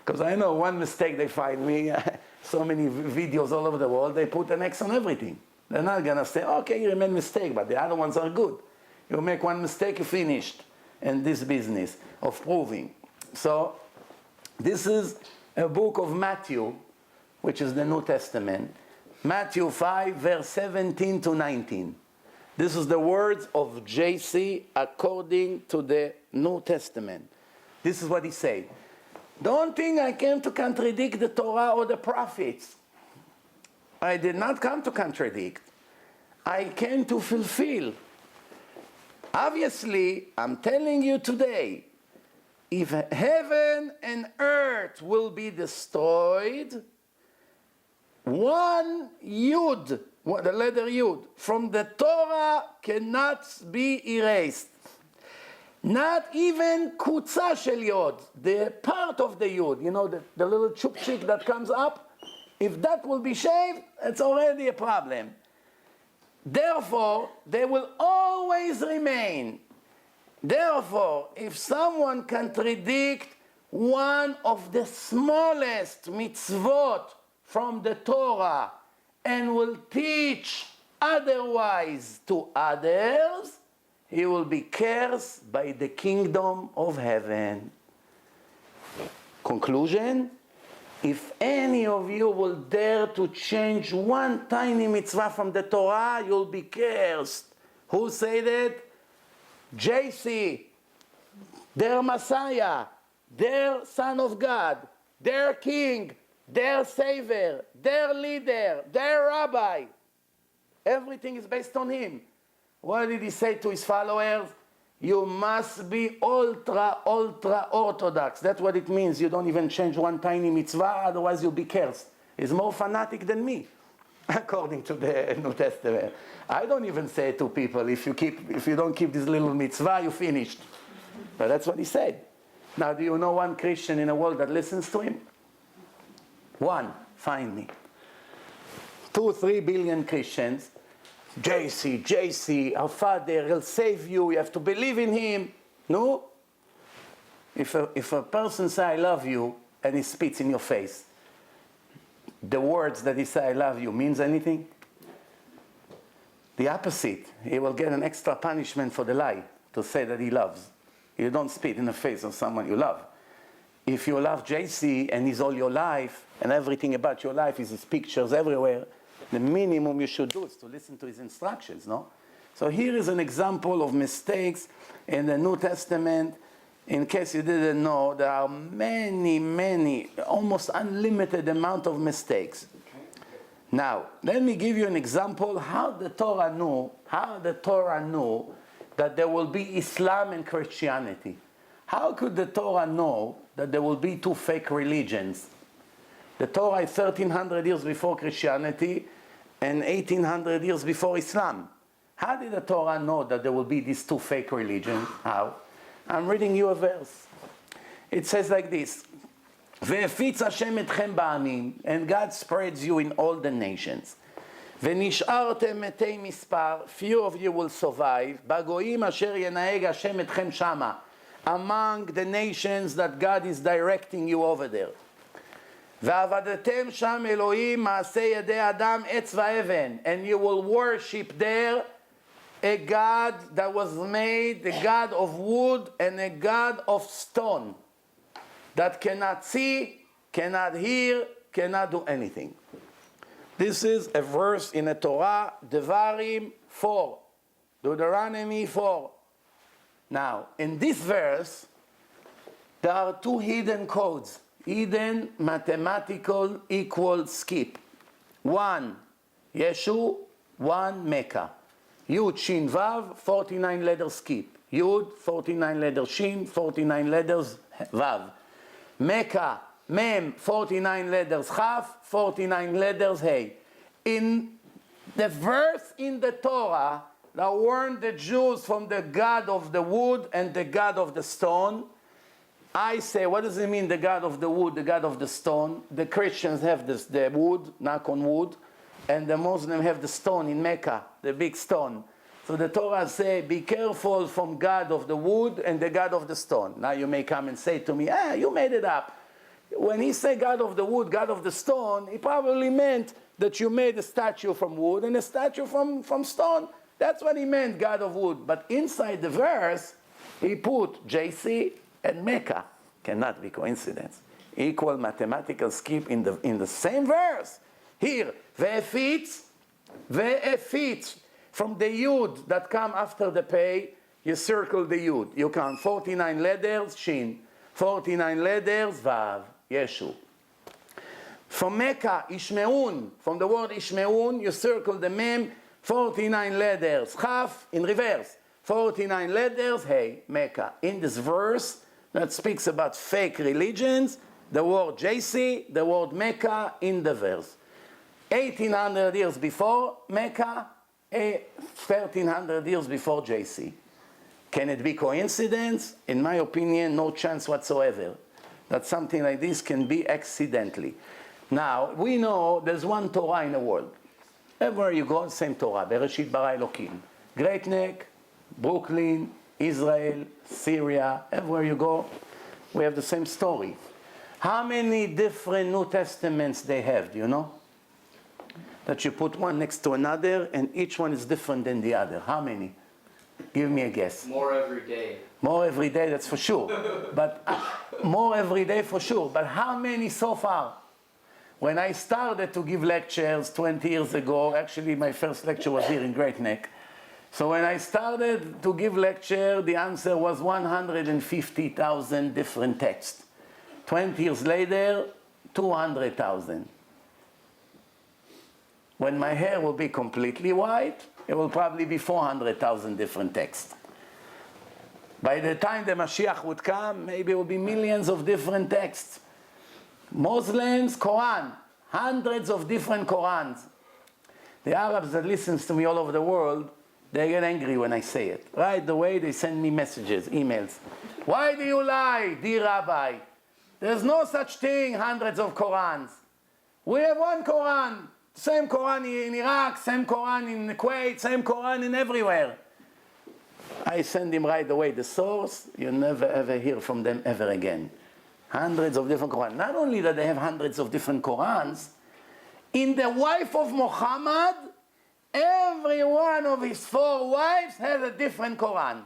Because I know one mistake they find me, so many videos all over the world, they put an X on everything. They're not going to say, okay, you made a mistake, but the other ones are good. You make one mistake, you finished in this business of proving. So this is a book of Matthew, which is the New Testament. Matthew 5, verse 17 to 19. This is the words of JC according to the New Testament. This is what he said. Don't think I came to contradict the Torah or the prophets. I did not come to contradict. I came to fulfill. Obviously, I'm telling you today, if heaven and earth will be destroyed, one yud, the letter yud, from the Torah cannot be erased. Not even kutza shel yod, the part of the yud, you know, the little chupchik that comes up, if that will be shaved, it's already a problem. Therefore, they will always remain. Therefore, if someone contradicts one of the smallest mitzvot from the Torah and will teach otherwise to others, he will be cursed by the kingdom of heaven. Conclusion, if any of you will dare to change one tiny mitzvah from the Torah, you'll be cursed. Who said it? JC, their Messiah, their Son of God, their King, their Savior, their leader, their Rabbi. Everything is based on him. What did he say to his followers? You must be ultra orthodox. That's what it means. You don't even change one tiny mitzvah, otherwise you'll be cursed. He's more fanatic than me, according to the New Testament. I don't even say to people, if you don't keep this little mitzvah, you're finished. But that's what he said. Now, do you know one Christian in the world that listens to him? One. Find me. 2-3 billion Christians. JC, our Father, he'll save you, you have to believe in him. No? If a person says, I love you, and he spits in your face, the words that he says, I love you, means anything? The opposite. He will get an extra punishment for the lie, to say that he loves. You don't spit in the face of someone you love. If you love JC, and he's all your life, and everything about your life is his pictures everywhere, the minimum you should do is to listen to his instructions, no? So here is an example of mistakes in the New Testament. In case you didn't know, there are many, almost unlimited amount of mistakes. Okay. Now, let me give you an example how the Torah knew that there will be Islam and Christianity. How could the Torah know that there will be two fake religions? The Torah is 1,300 years before Christianity and 1,800 years before Islam. How did the Torah know that there will be these two fake religions? How? I'm reading you a verse. It says like this, "Ve'efiz Hashem etchem ba'amim," and God spreads you in all the nations. "Ve'nish'artem metei mispar," few of you will survive. "Bagoim asher yenaheg Hashem etchem shama," among the nations that God is directing you over there. "Ve'avadatem sham Elohim ma'aseh yedei adam etz va'even," and you will worship there a God that was made, a God of wood and a God of stone, that cannot see, cannot hear, cannot do anything. This is a verse in the Torah, Devarim 4, Deuteronomy 4. Now, in this verse, there are two hidden codes. Hidden mathematical equals skip. One Yeshu, one Mecca. Yud, Shin, Vav, 49 letters skip. Yud, 49 letters Shin, 49 letters Vav. Mecca, Mem, 49 letters Chaf, 49 letters Hey. In the verse in the Torah that warned the Jews from the God of the wood and the God of the stone, I say, what does it mean, the God of the wood, the God of the stone? The Christians have this, the wood, knock on wood, and the Muslims have the stone in Mecca, the big stone. So the Torah say, be careful from God of the wood and the God of the stone. Now you may come and say to me, you made it up. When he said God of the wood, God of the stone, he probably meant that you made a statue from wood and a statue from stone. That's what he meant, God of wood. But inside the verse, he put JC and Mecca. Cannot be coincidence. Equal mathematical skip in the same verse. Here, ve'efitz. From the yud that come after the pay, you circle the yud. You count 49 letters, shin. 49 letters, vav, yeshu. From Mecca, ishmeun. From the word ishmeun, you circle the mem. 49 letters, chaf, in reverse. 49 letters, hey, Mecca. In this verse that speaks about fake religions, the word JC, the word Mecca in the verse. 1800 years before Mecca, 1300 years before JC. Can it be coincidence? In my opinion, no chance whatsoever that something like this can be accidentally. Now, we know there's one Torah in the world. Everywhere you go, same Torah. Bereshit bara Elokim. Great Neck, Brooklyn, Israel, Syria, everywhere you go, we have the same story. How many different New Testaments they have, do you know? That you put one next to another and each one is different than the other. How many? Give me a guess. More every day. More every day, that's for sure. But more every day for sure. But how many so far? When I started to give lectures 20 years ago, actually my first lecture was here in Great Neck. So when I started to give lecture, the answer was 150,000 different texts. 20 years later, 200,000. When my hair will be completely white, it will probably be 400,000 different texts. By the time the Mashiach would come, maybe it will be millions of different texts. Muslims, Quran, hundreds of different Qurans. The Arabs that listen to me all over the world, they get angry when I say it. Right away, they send me messages, emails. Why do you lie, dear Rabbi? There's no such thing, hundreds of Qurans. We have one Quran. Same Quran in Iraq, same Quran in Kuwait, same Quran in everywhere. I send him right away the source. You never ever hear from them ever again. Hundreds of different Qurans. Not only that they have hundreds of different Qurans, in the wife of Muhammad, every one of his 4 wives has a different Quran.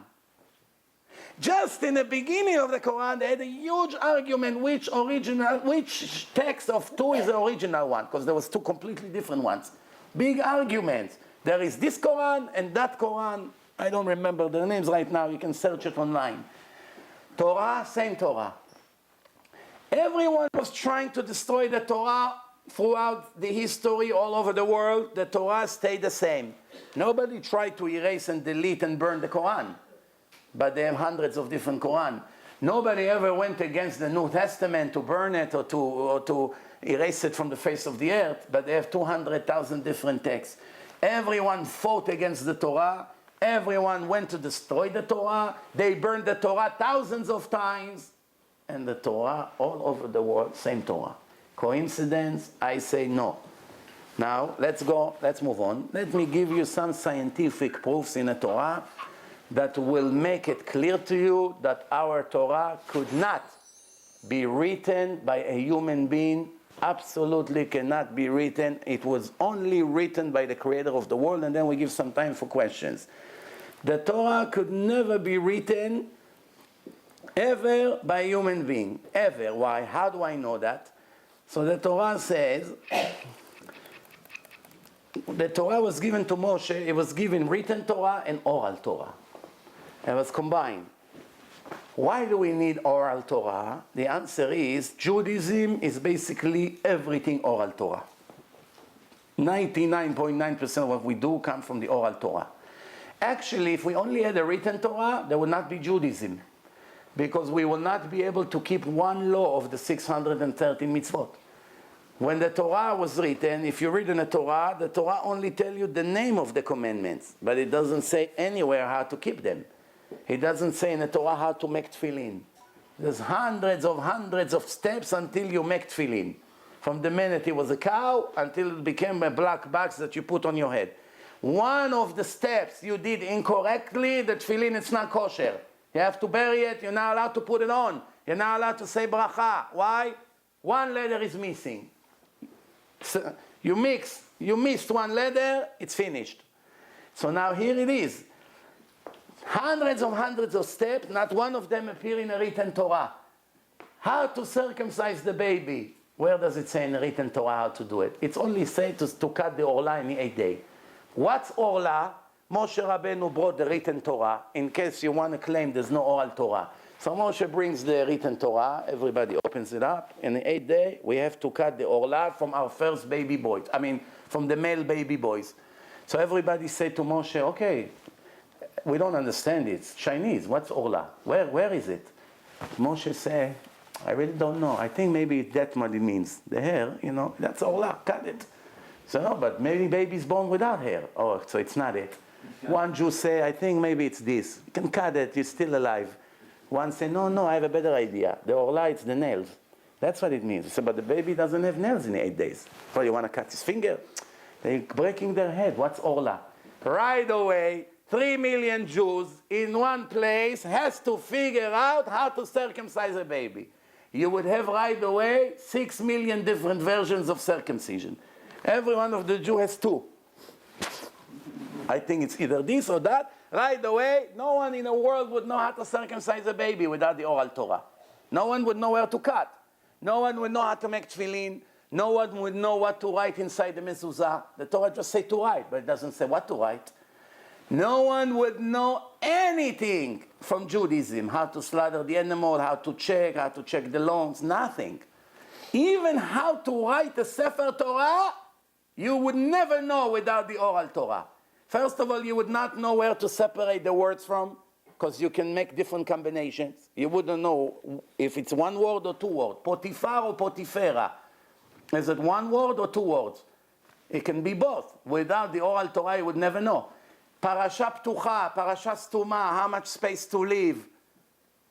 Just in the beginning of the Quran, they had a huge argument which text of 2 is the original one, because there was 2 completely different ones. Big arguments. There is this Quran and that Quran. I don't remember their names right now. You can search it online. Torah, same Torah. Everyone was trying to destroy the Torah throughout the history all over the world. The Torah stayed the same. Nobody tried to erase and delete and burn the Quran. But they have hundreds of different Quran. Nobody ever went against the New Testament to burn it or to erase it from the face of the earth, but they have 200,000 different texts. Everyone fought against the Torah. Everyone went to destroy the Torah. They burned the Torah thousands of times. And the Torah all over the world, same Torah. Coincidence? I say no. Now, let's move on. Let me give you some scientific proofs in the Torah that will make it clear to you that our Torah could not be written by a human being. Absolutely cannot be written. It was only written by the creator of the world, and then we give some time for questions. The Torah could never be written ever by a human being. Ever. Why? How do I know that? So the Torah says, the Torah was given to Moshe. It was given written Torah and oral Torah. It was combined. Why do we need oral Torah? The answer is Judaism is basically everything oral Torah. 99.9% of what we do comes from the oral Torah. Actually, if we only had a written Torah, there would not be Judaism. Because we will not be able to keep one law of the 613 mitzvot. When the Torah was written, if you read in the Torah only tells you the name of the commandments, but it doesn't say anywhere how to keep them. It doesn't say in the Torah how to make tefillin. There's hundreds of steps until you make tefillin. From the minute it was a cow until it became a black box that you put on your head. One of the steps you did incorrectly, the tefillin is not kosher. You have to bury it. You're not allowed to put it on. You're not allowed to say bracha. Why? one letter is missing. So you missed one letter, it's finished. So now here it is. Hundreds of steps, not one of them appear in a written Torah. How to circumcise the baby. Where does it say in the written Torah how to do it? It's only said to cut the orla in the 8th day. What's orla? Moshe Rabbeinu brought the written Torah, in case you want to claim there's no oral Torah. So Moshe brings the written Torah, everybody opens it up. In the 8th day, we have to cut the orla from our first baby boys. From the male baby boys. So everybody said to Moshe, okay, we don't understand it. It's Chinese. What's orla? Where is it? Moshe said, I really don't know. I think maybe that's what it means. The hair, that's orla. Cut it. So no, but maybe baby's born without hair. Oh, so it's not it. One Jew say, I think maybe it's this. You can cut it. You're still alive. One say, no, I have a better idea. The orla, it's the nails. That's what it means. So, but the baby doesn't have nails in 8 days. Well, you want to cut his finger? They're breaking their head. What's orla? Right away, 3 million Jews in one place has to figure out how to circumcise a baby. You would have right away 6 million different versions of circumcision. Every one of the Jews has 2. I think it's either this or that. Right away, no one in the world would know how to circumcise a baby without the oral Torah. No one would know where to cut. No one would know how to make tefillin. No one would know what to write inside the mezuzah. The Torah just says to write, but it doesn't say what to write. No one would know anything from Judaism, how to slaughter the animal, how to check the loans, nothing. Even how to write a Sefer Torah, you would never know without the oral Torah. First of all, you would not know where to separate the words from, because you can make different combinations. You wouldn't know if it's one word or 2 words. Potifar or Potifera. Is it 1 word or 2 words? It can be both. Without the oral Torah, you would never know. Parasha ptucha, parasha stuma, how much space to leave?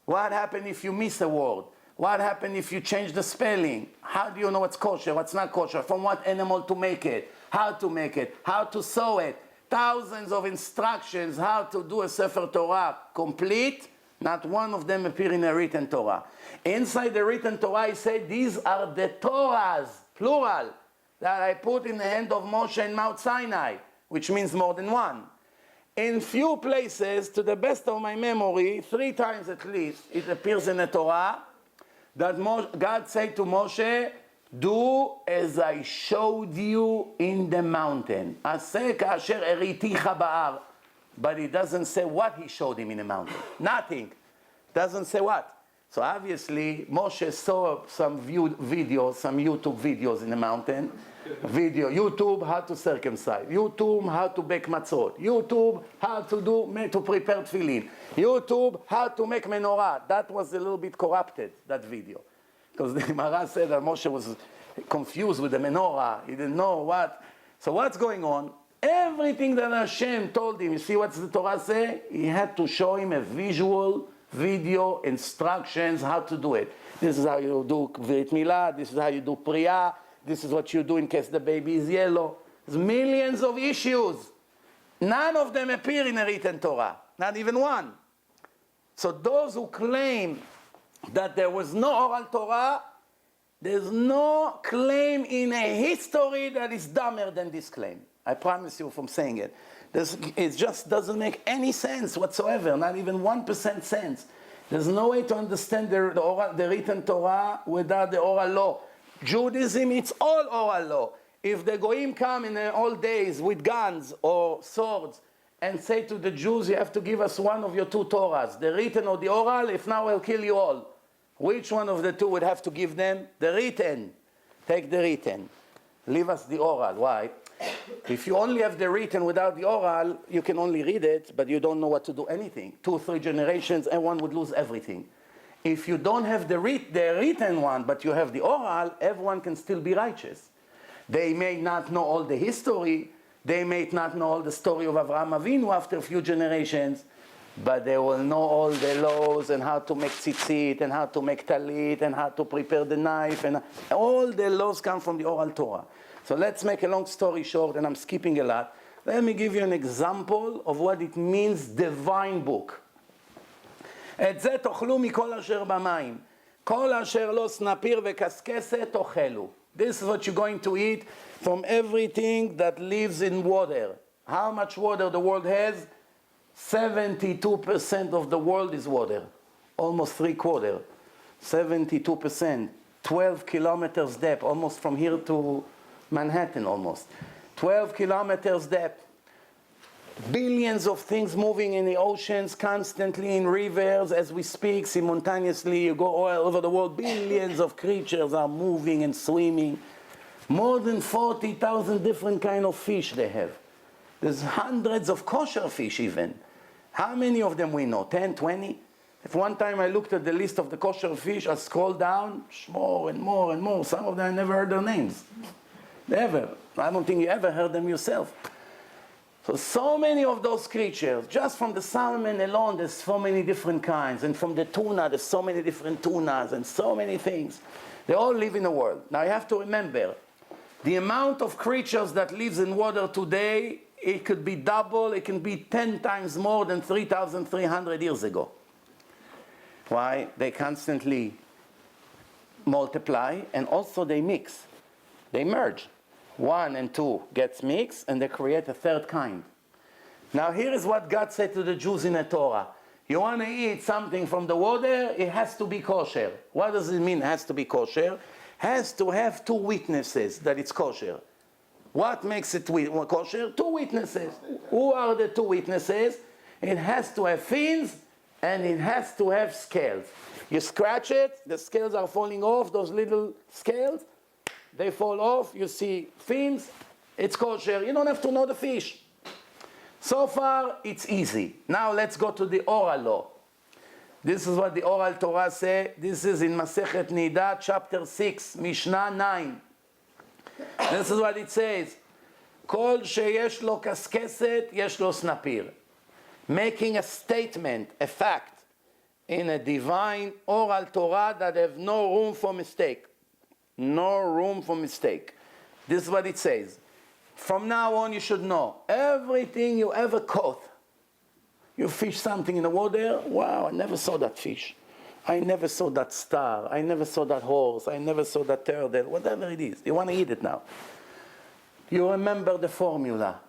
What happens if you miss a word? What happens if you change the spelling? How do you know what's kosher, what's not kosher? From what animal to make it? How to make it? How to sew it? Thousands of instructions how to do a Sefer Torah complete. Not one of them appear in a written Torah. Inside the written Torah, he said, these are the Torahs, plural, that I put in the hand of Moshe in Mount Sinai, which means more than one. In few places, to the best of my memory, 3 times at least, it appears in the Torah that God said to Moshe, do as I showed you in the mountain. Aseh ka'asher eriticha ba'ar. But it doesn't say what he showed him in the mountain. Nothing. Doesn't say what. So obviously, Moshe saw some videos, some YouTube videos in the mountain. YouTube, how to circumcise. YouTube, how to bake matzot. YouTube, how to prepare tefillin. YouTube, how to make menorah. That was a little bit corrupted, that video. Because the Gemara said that Moshe was confused with the menorah. He didn't know what. So what's going on? Everything that Hashem told him, you see what the Torah say? He had to show him a visual, video, instructions, how to do it. This is how you do Brit Milah, this is how you do Priya, this is what you do in case the baby is yellow. There's millions of issues. None of them appear in a written Torah, not even one. So those who claim that there was no oral Torah, there's no claim in a history that is dumber than this claim. I promise you from saying it. It just doesn't make any sense whatsoever, not even 1% sense. There's no way to understand the written Torah without the oral law. Judaism, it's all oral law. If the Goyim come in the old days with guns or swords and say to the Jews, you have to give us one of your 2 Torahs, the written or the oral, if not, we'll kill you all. Which one of the 2 would have to give them? The written. Take the written. Leave us the oral. Why? If you only have the written without the oral, you can only read it, but you don't know what to do anything. 2 or 3 generations, everyone would lose everything. If you don't have the written one, but you have the oral, everyone can still be righteous. They may not know all the history. They may not know all the story of Avraham Avinu after a few generations, but they will know all the laws and how to make tzitzit and how to make talit and how to prepare the knife. And all the laws come from the oral Torah. So let's make a long story short, and I'm skipping a lot. Let me give you an example of what it means, divine book. את זה תאכלו מכל אשר במים. כל אשר לא סנפיר וקשקשת תאכלו. This is what you're going to eat from everything that lives in water. How much water the world has? 72% of the world is water. Almost 3/4. 72%. 12 kilometers depth, almost from here to Manhattan almost. 12 kilometers depth. Billions of things moving in the oceans, constantly in rivers, as we speak, simultaneously. You go all over the world, billions of creatures are moving and swimming. More than 40,000 different kind of fish they have. There's hundreds of kosher fish even. How many of them we know? 10, 20? If one time I looked at the list of the kosher fish, I scrolled down, more and more and more. Some of them I never heard their names. Never. I don't think you ever heard them yourself. So many of those creatures, just from the salmon alone, there's so many different kinds. And from the tuna, there's so many different tunas and so many things. They all live in the world. Now you have to remember, the amount of creatures that lives in water today, it could be double, it can be 10 times more than 3,300 years ago. Why? They constantly multiply and also they mix. They merge. 1 and 2 gets mixed and they create a third kind. Now here is what God said to the Jews in the Torah. You want to eat something from the water, it has to be kosher. What does it mean it has to be kosher? Has to have 2 witnesses that it's kosher. What makes it kosher? 2 witnesses. Who are the 2 witnesses? It has to have fins and it has to have scales. You scratch it, the scales are falling off, those little scales. They fall off, you see fins, it's kosher. You don't have to know the fish. So far, it's easy. Now let's go to the oral law. This is what the oral Torah says. This is in Masechet Nida, chapter 6, Mishnah 9. This is what it says. Kol sheyesh lo kaskeset, yesh lo snapir. Making a statement, a fact, in a divine oral Torah that have no room for mistake. No room for mistake. This is what it says. From now on, you should know everything you ever caught. You fish something in the water. Wow, I never saw that fish. I never saw that star. I never saw that horse. I never saw that turtle. Whatever it is. You want to eat it now. You remember the formula.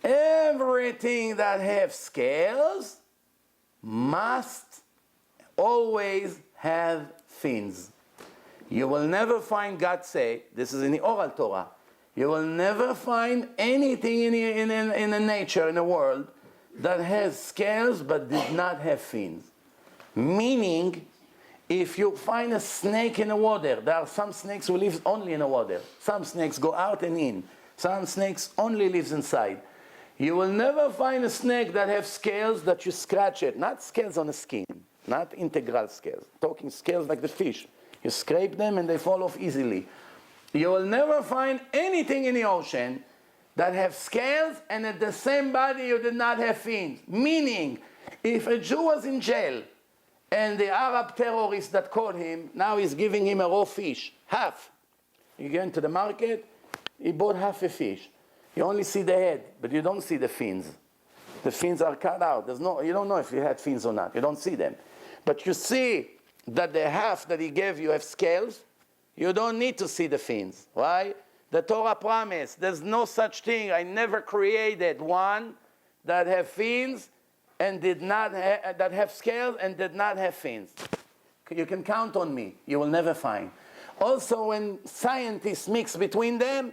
Everything that has scales must always have fins. You will never find, God say, this is in the oral Torah, you will never find anything in the nature, in the world, that has scales but did not have fins. Meaning, if you find a snake in the water, there are some snakes who live only in the water. Some snakes go out and in. Some snakes only live inside. You will never find a snake that has scales that you scratch it. Not scales on the skin, not integral scales. Talking scales like the fish. You scrape them and they fall off easily. You will never find anything in the ocean that have scales and at the same body you did not have fins. Meaning, if a Jew was in jail and the Arab terrorist that caught him, now he's giving him a raw fish, half. You go into the market, he bought half a fish. You only see the head, but you don't see the fins. The fins are cut out. You don't know if he had fins or not. You don't see them. But you see that the half that he gave you have scales. You don't need to see the fins. Why? The Torah promised, there's no such thing. I never created one that have fins and did not that have scales and did not have fins. You can count on me. You will never find. Also, when scientists mix between them,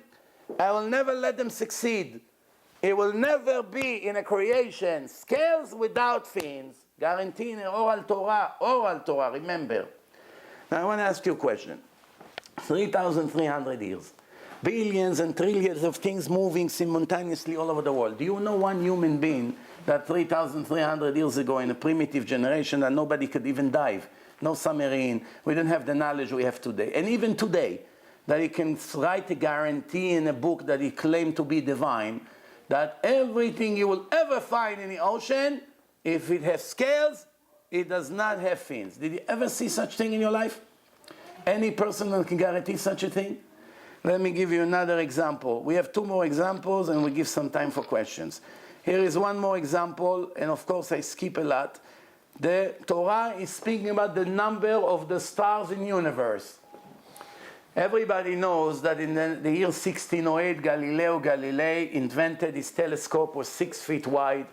I will never let them succeed. It will never be in a creation scales without fins. Guarantee in oral Torah, remember. Now I want to ask you a question. 3,300 years. Billions and trillions of things moving simultaneously all over the world. Do you know one human being that 3,300 years ago in a primitive generation that nobody could even dive? No submarine. We didn't have the knowledge we have today. And even today, that he can write a guarantee in a book that he claimed to be divine, that everything you will ever find in the ocean, if it has scales, it does not have fins. Did you ever see such thing in your life? Any person that can guarantee such a thing? Let me give you another example. We have 2 more examples and we give some time for questions. Here is one more example, and of course I skip a lot. The Torah is speaking about the number of the stars in the universe. Everybody knows that in the year 1608, Galileo Galilei invented his telescope, was 6 feet wide.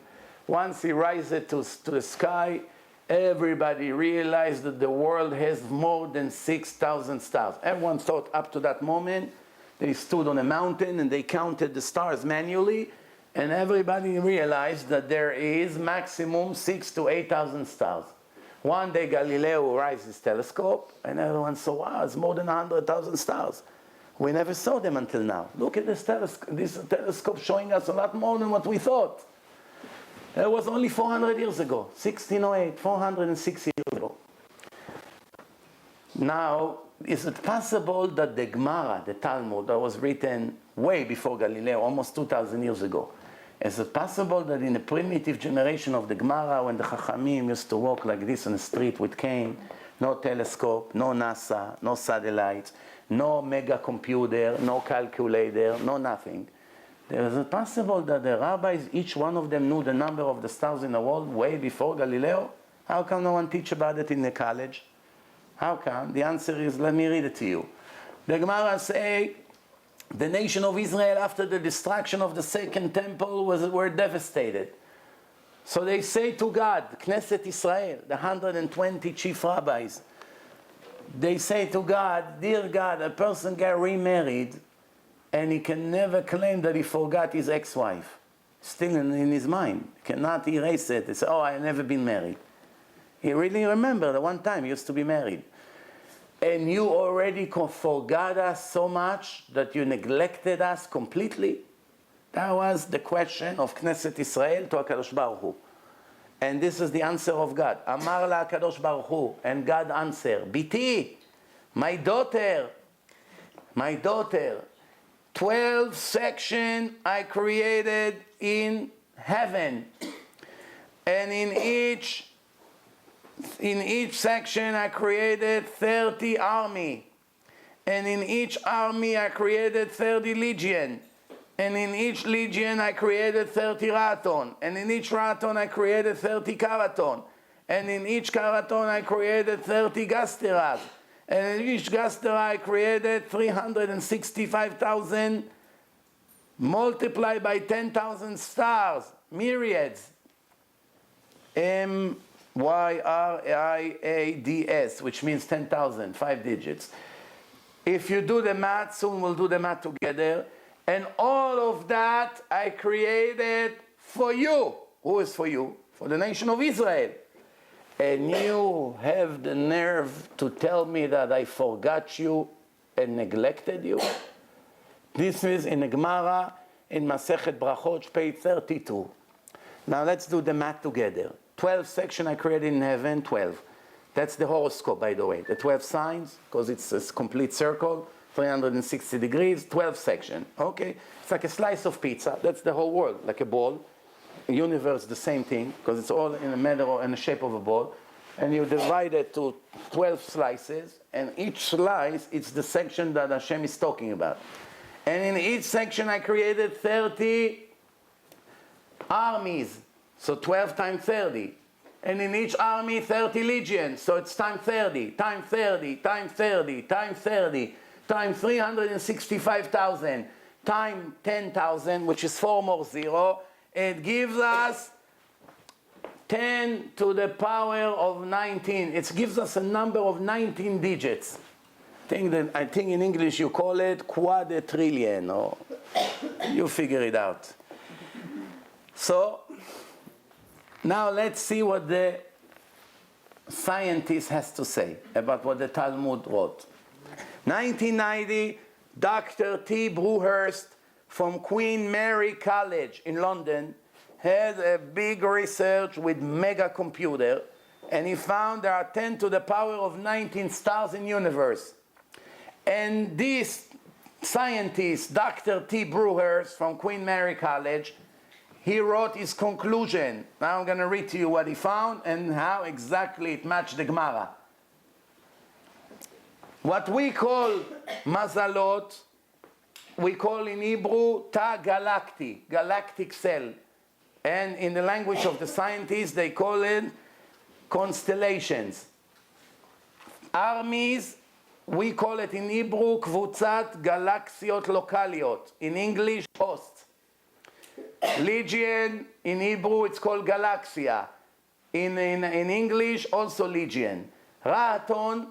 Once he raised it to the sky, everybody realized that the world has more than 6,000 stars. Everyone thought up to that moment, they stood on a mountain and they counted the stars manually, and everybody realized that there is maximum 6,000 to 8,000 stars. One day Galileo raised his telescope and everyone saw, wow, it's more than 100,000 stars. We never saw them until now. Look at this telescope showing us a lot more than what we thought. It was only 400 years ago, 1608, 406 years ago. Now, is it possible that the Gemara, the Talmud, that was written way before Galileo, almost 2,000 years ago, is it possible that in a primitive generation of the Gemara, when the Chachamim used to walk like this on the street with cane, no telescope, no NASA, no satellites, no mega computer, no calculator, no nothing, is it possible that the rabbis, each one of them knew the number of the stars in the world way before Galileo? How come no one teach about it in the college? How come? The answer is, let me read it to you. The Gemara say, the nation of Israel, after the destruction of the second temple, were devastated. So they say to God, Knesset Israel, the 120 chief rabbis, they say to God, dear God, a person got remarried, and he can never claim that he forgot his ex-wife. Still in his mind. He cannot erase it. He says, oh, I have never been married. He really remembered that one time he used to be married. And you already forgot us so much that you neglected us completely? That was the question of Knesset Israel to HaKadosh Baruch Hu. And this is the answer of God. Amar la HaKadosh Baruch Hu. And God answered, Biti, my daughter, 12 sections I created in heaven. And in each section I created 30 army. And in each army I created 30 legion. And in each legion I created 30 raton. And in each raton I created 30 karaton. And in each karaton I created 30 gasteras. And in each gastera I created 365,000 multiplied by 10,000 stars, myriads. MYRIADS, which means 10,000, 5 digits. If you do the math, soon we'll do the math together. And all of that I created for you. Who is for you? For the nation of Israel. And you have the nerve to tell me that I forgot you and neglected you? This is in the Gemara, in Masechet Brachot, page 32. Now let's do the math together. 12 sections I created in heaven, 12. That's the horoscope, by the way. The 12 signs, because it's a complete circle, 360 degrees, 12 sections. Okay? It's like a slice of pizza. That's the whole world, like a ball. The universe, the same thing, because it's all in a matter or in the shape of a ball. And you divide it to 12 slices, and each slice, it's the section that Hashem is talking about. And in each section I created 30 armies. So 12 times 30. And in each army, 30 legions. So it's times 30, times 30, times 30, times 30, times 365,000, times 10,000, which is 4 more 0. It gives us 10 to the power of 19. It gives us a number of 19 digits. I think in English you call it quadrillion, or you figure it out. So, now let's see what the scientist has to say about what the Talmud wrote. 1990, Dr. T. Brewhurst from Queen Mary College in London had a big research with mega computer, and he found there are 10 to the power of 19 stars in the universe. And this scientist, Dr. T. Brewhurst from Queen Mary College, he wrote his conclusion. Now I'm going to read to you what he found and how exactly it matched the Gemara. What we call mazalot, we call in Hebrew ta galacti, galactic cell. And in the language of the scientists, they call it constellations. Armies, we call it in Hebrew, קבוצת גלקסיות לוקאליות. In English, hosts. Legion, in Hebrew, it's called galaxia. In English, also legion. Ra'aton,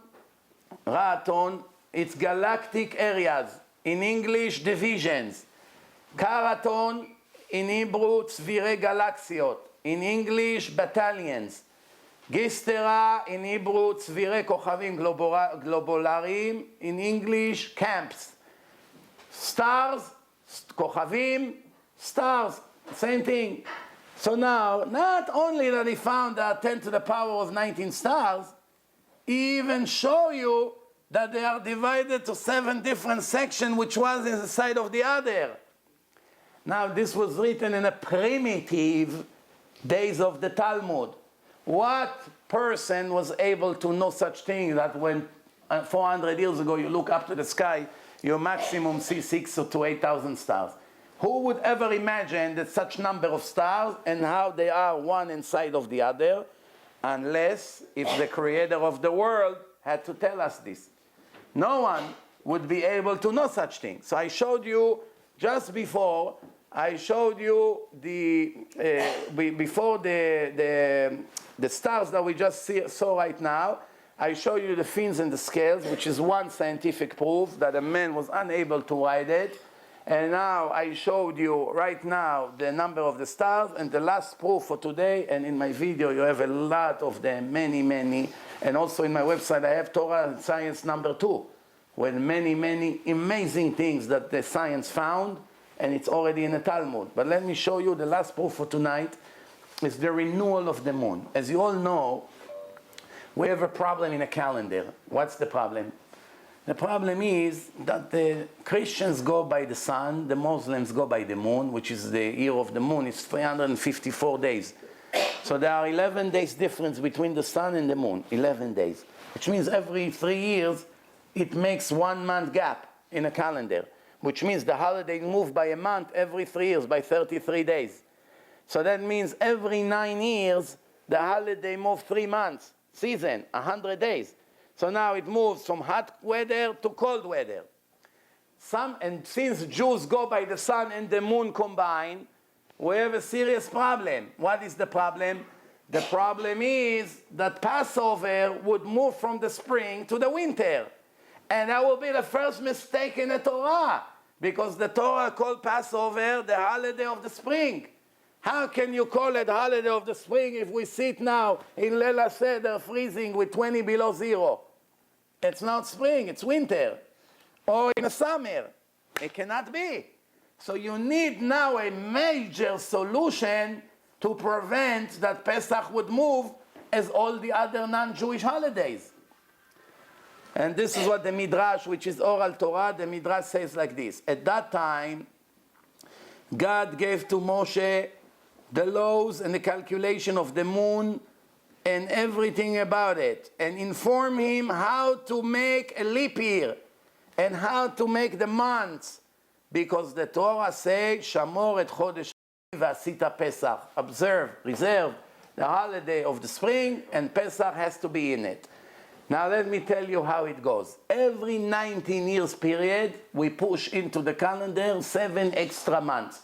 it's galactic areas. In English, divisions. Karaton, in Hebrew, צבירי גלקסיות. In English, battalions. גיסטרה, in Hebrew, צבירי כוכבים גלובולריים. In English, camps. Stars, כוכבים, stars, same thing. So now, not only that he found that 10 to the power of 19 stars, he even show you that they are divided to 7 different sections, which was in the side of the other. Now, this was written in a primitive days of the Talmud. What person was able to know such thing that when 400 years ago you look up to the sky, you maximum see 6,000 to 8,000 stars? Who would ever imagine that such number of stars and how they are one inside of the other, unless if the creator of the world had to tell us this? No one would be able to know such things. So I showed you just before, I showed you before the stars that we just saw right now, I showed you the fins and the scales, which is one scientific proof that a man was unable to ride it. And now I showed you right now the number of the stars, and the last proof for today, and in my video you have a lot of them, many, and also in my website I have Torah and Science number 2, with many amazing things that the science found, and it's already in the Talmud. But let me show you the last proof for tonight, is the renewal of the moon. As you all know, we have a problem in a calendar. What's the problem? The problem is that the Christians go by the sun, the Muslims go by the moon, which is the year of the moon. It's 354 days. So there are 11 days difference between the sun and the moon, 11 days. Which means every 3 years, it makes 1 month gap in a calendar. Which means the holiday move by a month every 3 years, by 33 days. So that means every 9 years, the holiday moves 3 months, season, 100 days. So now it moves from hot weather to cold weather. And since Jews go by the sun and the moon combined, we have a serious problem. What is the problem? The problem is that Passover would move from the spring to the winter. And that will be the first mistake in the Torah, because the Torah called Passover the holiday of the spring. How can you call it holiday of the spring if we sit now in Leila Seder freezing with 20 below zero? It's not spring, it's winter. Or in the summer. It cannot be. So you need now a major solution to prevent that Pesach would move as all the other non-Jewish holidays. And this is what the Midrash, which is oral Torah, the Midrash says like this. At that time, God gave to Moshe the laws and the calculation of the moon and everything about it, and inform him how to make a leap year and how to make the months, because the Torah says, Shamor et chodesh v'asita Pesach. Observe, reserve the holiday of the spring, and Pesach has to be in it. Now let me tell you how it goes. Every 19 years period, we push into the calendar 7 extra months.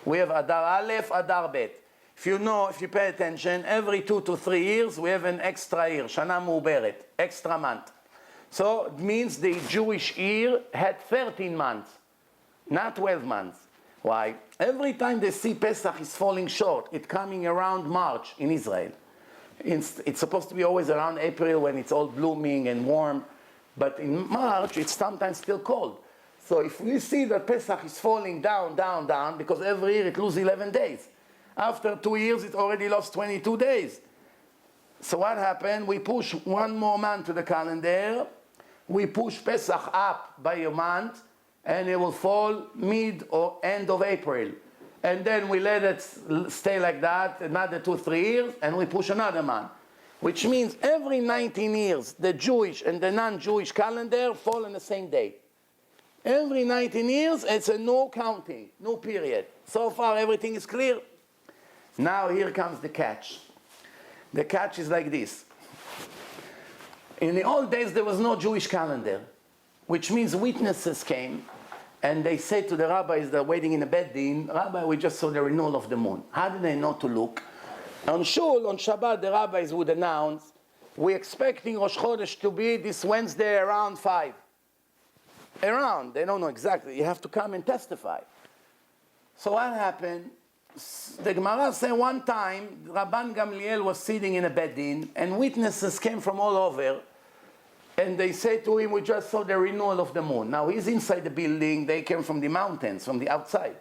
We have Adar Aleph, Adar Bet. If you pay attention, every 2 to 3 years, we have an extra year, Shana Mu'uberet, extra month. So it means the Jewish year had 13 months, not 12 months. Why? Every time they see Pesach is falling short, it's coming around March in Israel. It's supposed to be always around April when it's all blooming and warm, but in March, it's sometimes still cold. So if we see that Pesach is falling down, because every year it loses 11 days. After 2 years, it already lost 22 days. So what happened? We push 1 more month to the calendar. We push Pesach up by a month, and it will fall mid or end of April. And then we let it stay like that another 2-3 years, and we push another month. Which means every 19 years, the Jewish and the non-Jewish calendar fall on the same day. Every 19 years, it's a new counting, new period. So far, everything is clear. Now here comes the catch. The catch is like this. In the old days, there was no Jewish calendar, which means witnesses came and they said to the rabbis that are waiting in the bed din, Rabbi, we just saw the renewal of the moon. How do they know to look? On Shul, on Shabbat, the rabbis would announce, we're expecting Rosh Chodesh to be this Wednesday around 5. Around, they don't know exactly. You have to come and testify. So what happened? The Gemara said one time, Rabban Gamliel was sitting in a bed din, and witnesses came from all over, and they said to him, we just saw the renewal of the moon. Now he's inside the building, they came from the mountains, from the outside.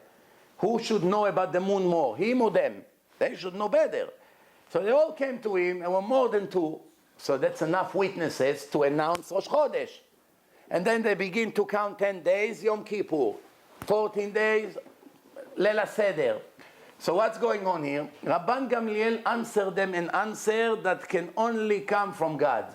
Who should know about the moon more, him or them? They should know better. So they all came to him, and were more than 2. So that's enough witnesses to announce Rosh Chodesh. And then they begin to count 10 days, Yom Kippur. 14 days, Leil HaSeder. So what's going on here? Rabban Gamliel answered them an answer that can only come from God.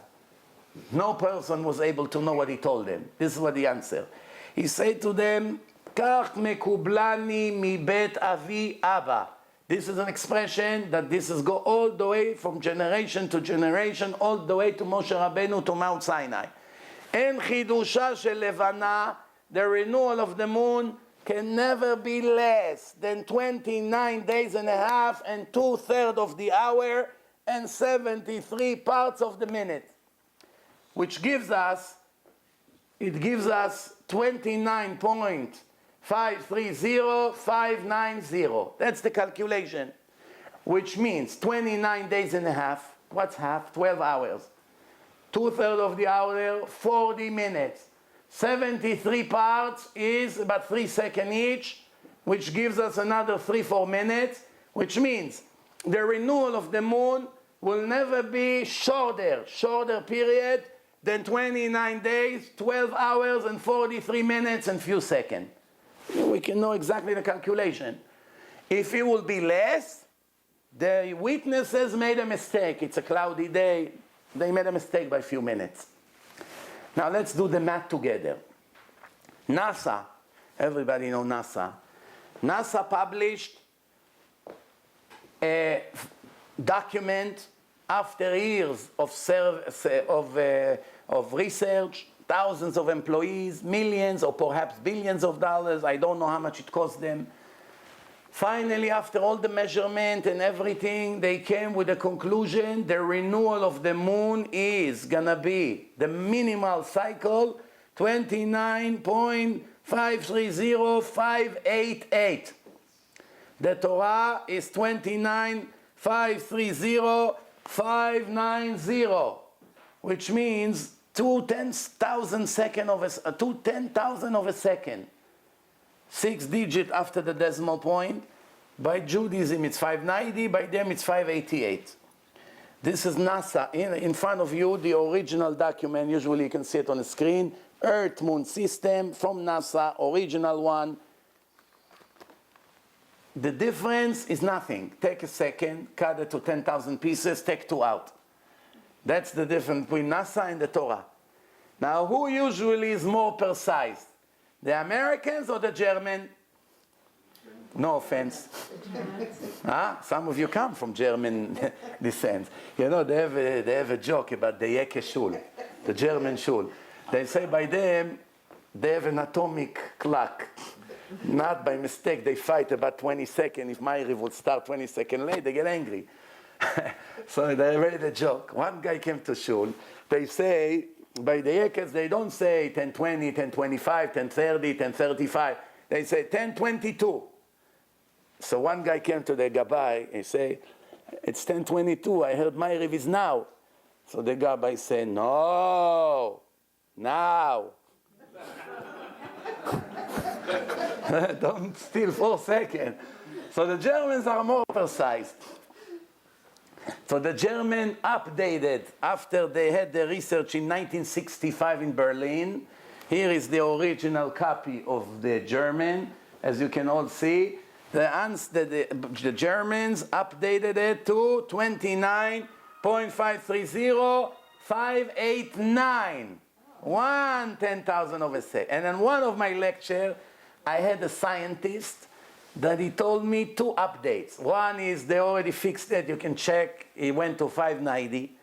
No person was able to know what he told them. This is what he answered. He said to them, Kach mekublani mi bet avi abba. This is an expression that this is go all the way from generation to generation, all the way to Moshe Rabbeinu to Mount Sinai. En chidusha shel levana, the renewal of the moon, can never be less than 29 days and a half and 2/3 of the hour and 73 parts of the minute. Which gives us 29.530590. That's the calculation. Which means 29 days and a half. What's half? 12 hours. 2/3 of the hour, 40 minutes. 73 parts is about 3 seconds each, which gives us another 3-4 minutes, which means the renewal of the moon will never be shorter period than 29 days, 12 hours, and 43 minutes and few seconds. We can know exactly the calculation. If it will be less, the witnesses made a mistake. It's a cloudy day. They made a mistake by a few minutes. Now let's do the math together. NASA, everybody know NASA. NASA published a document after years of research, thousands of employees, millions or perhaps billions of dollars. I don't know how much it cost them. Finally, after all the measurement and everything, they came with a conclusion. The renewal of the moon is gonna be the minimal cycle 29.530588. The Torah is 29.530590, which means 2/10,000 of a second. 6 digits after the decimal point. By Judaism it's 590, by them it's 588. This is NASA. In front of you, the original document, usually you can see it on the screen. Earth-Moon system from NASA, original one. The difference is nothing. Take a second, cut it to 10,000 pieces, take 2 out. That's the difference between NASA and the Torah. Now, who usually is more precise? The Americans or the German? No offense. Some of you come from German descent. You know, they have a joke about the Yeke Shul, the German Shul. They say by them, they have an atomic clock. Not by mistake, they fight about 20 seconds. If Ma'ariv would start 20 seconds late, they get angry. So they made a joke. One guy came to Shul. They say, by the Yekes, they don't say 10:20, 10:25, 10:30, 10:35. They say 10:22. So one guy came to the Gabbai and say, it's 10:22. I heard Ma'ariv is now. So the Gabbai said, no, now. Don't steal 4 seconds. So the Germans are more precise. So the German updated after they had the research in 1965 in Berlin. Here is the original copy of the German. As you can all see, the Germans updated it to 29.530589. 1/10,000 of a second. And in one of my lectures, I had a scientist that he told me 2 updates. One is they already fixed it, you can check, it went to 590.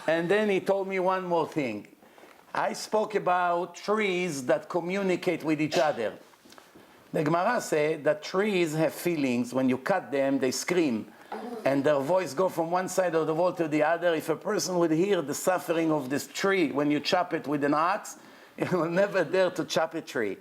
And then he told me one more thing. I spoke about trees that communicate with each other. The Gemara said that trees have feelings. When you cut them, they scream. And their voice go from one side of the wall to the other. If a person would hear the suffering of this tree when you chop it with an axe, he will never dare to chop a tree.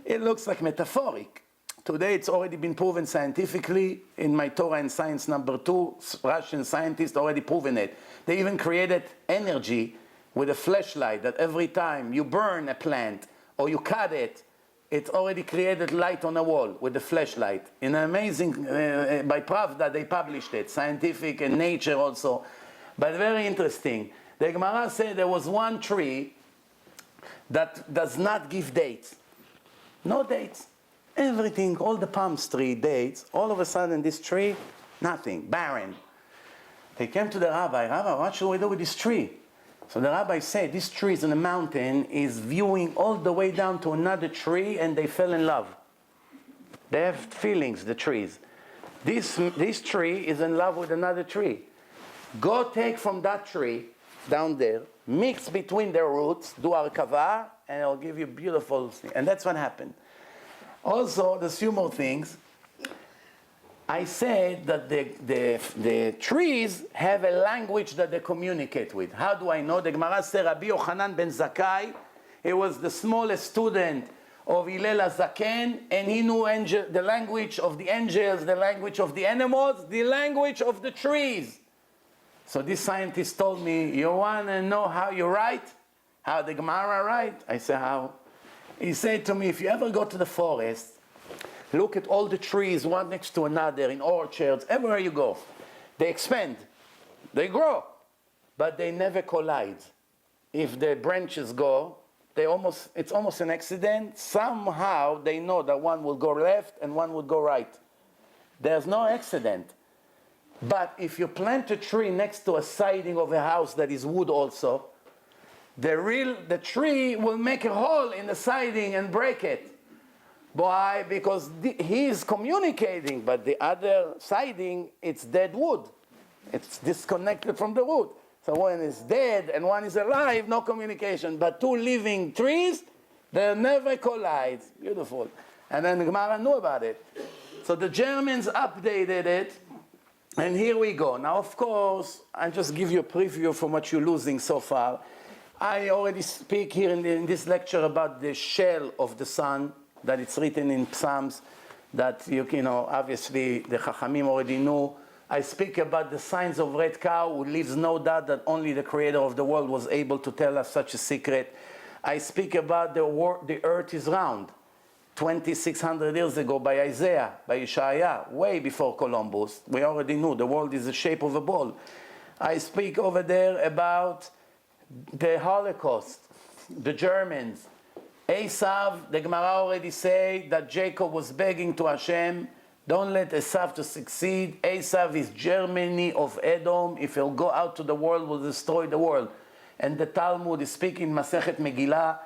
It looks like metaphoric. Today it's already been proven scientifically. In my Torah and Science number 2, Russian scientists already proven it. They even created energy with a flashlight that every time you burn a plant or you cut it, it's already created light on a wall with the flashlight. In an amazing, by Pravda they published it, scientific and Nature also. But very interesting. The Gemara said there was one tree that does not give dates. No dates. Everything, all the palm tree dates, all of a sudden this tree, nothing, barren. They came to the rabbi, Rabbi, what should we do with this tree? So the rabbi said, this tree is in a mountain, is viewing all the way down to another tree, and they fell in love. They have feelings, the trees. This tree is in love with another tree. Go take from that tree, down there, mix between their roots, do arkava, and it'll give you beautiful things. And that's what happened. Also, there's a few more things. I said that the trees have a language that they communicate with. How do I know? The Gemara says Rabbi Yochanan ben Zakkai, he was the smallest student of Hillel HaZaken, and he knew the language of the angels, the language of the animals, the language of the trees. So this scientist told me, you want to know how you write? How the Gemara write? I said, how? He said to me, if you ever go to the forest, look at all the trees, one next to another, in orchards, everywhere you go. They expand, they grow, but they never collide. If the branches go, it's almost an accident. Somehow they know that one will go left and one will go right. There's no accident. But if you plant a tree next to a siding of a house that is wood also, the tree will make a hole in the siding and break it. Why? Because he is communicating, but the other siding, it's dead wood. It's disconnected from the wood. So one is dead and one is alive, no communication. But 2 living trees, they'll never collide. Beautiful. And then the Gemara knew about it. So the Germans updated it, and here we go. Now, of course, I'll just give you a preview from what you're losing so far. I already speak here in this lecture about the shell of the sun, that it's written in Psalms, that you know, obviously the Chachamim already knew. I speak about the signs of red cow, who leaves no doubt that only the creator of the world was able to tell us such a secret. I speak about the earth is round, 2,600 years ago by Isaiah, by Isaiah, way before Columbus. We already knew the world is the shape of a ball. I speak over there about the Holocaust, the Germans. Esav, the Gemara already say that Jacob was begging to Hashem, don't let Esav to succeed. Esav is Germany of Edom. If he'll go out to the world, will destroy the world. And the Talmud is speaking Masechet Megillah.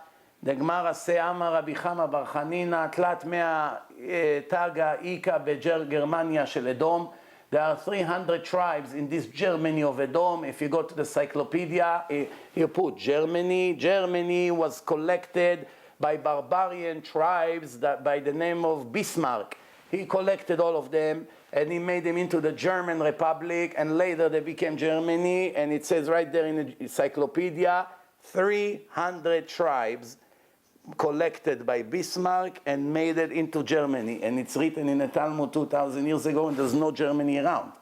The Gemara say, Amar Rabbi Chama bar Chanina, Tlat mea taga ika beGermania shel Edom. There are 300 tribes in this Germany of Edom. If you go to the encyclopedia, you put Germany. Germany was collected by barbarian tribes that by the name of Bismarck. He collected all of them and he made them into the German Republic, and later they became Germany, and it says right there in the encyclopedia, 300 tribes collected by Bismarck and made it into Germany. And it's written in the Talmud 2,000 years ago, and there's no Germany around.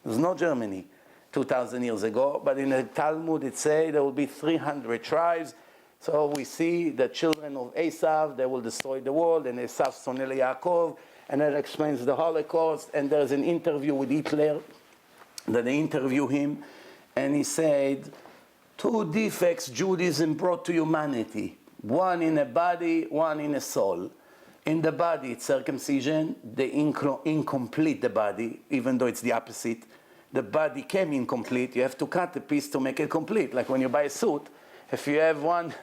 There's no Germany 2,000 years ago, but in the Talmud it says there will be 300 tribes. So we see the children of Esav, they will destroy the world, and Esav sonel Yaakov, and that explains the Holocaust. And there's an interview with Hitler, that they interview him, and he said, 2 defects Judaism brought to humanity. One in a body, one in a soul. In the body, it's circumcision, the incomplete the body, even though it's the opposite. The body came incomplete, you have to cut a piece to make it complete. Like when you buy a suit, if you have one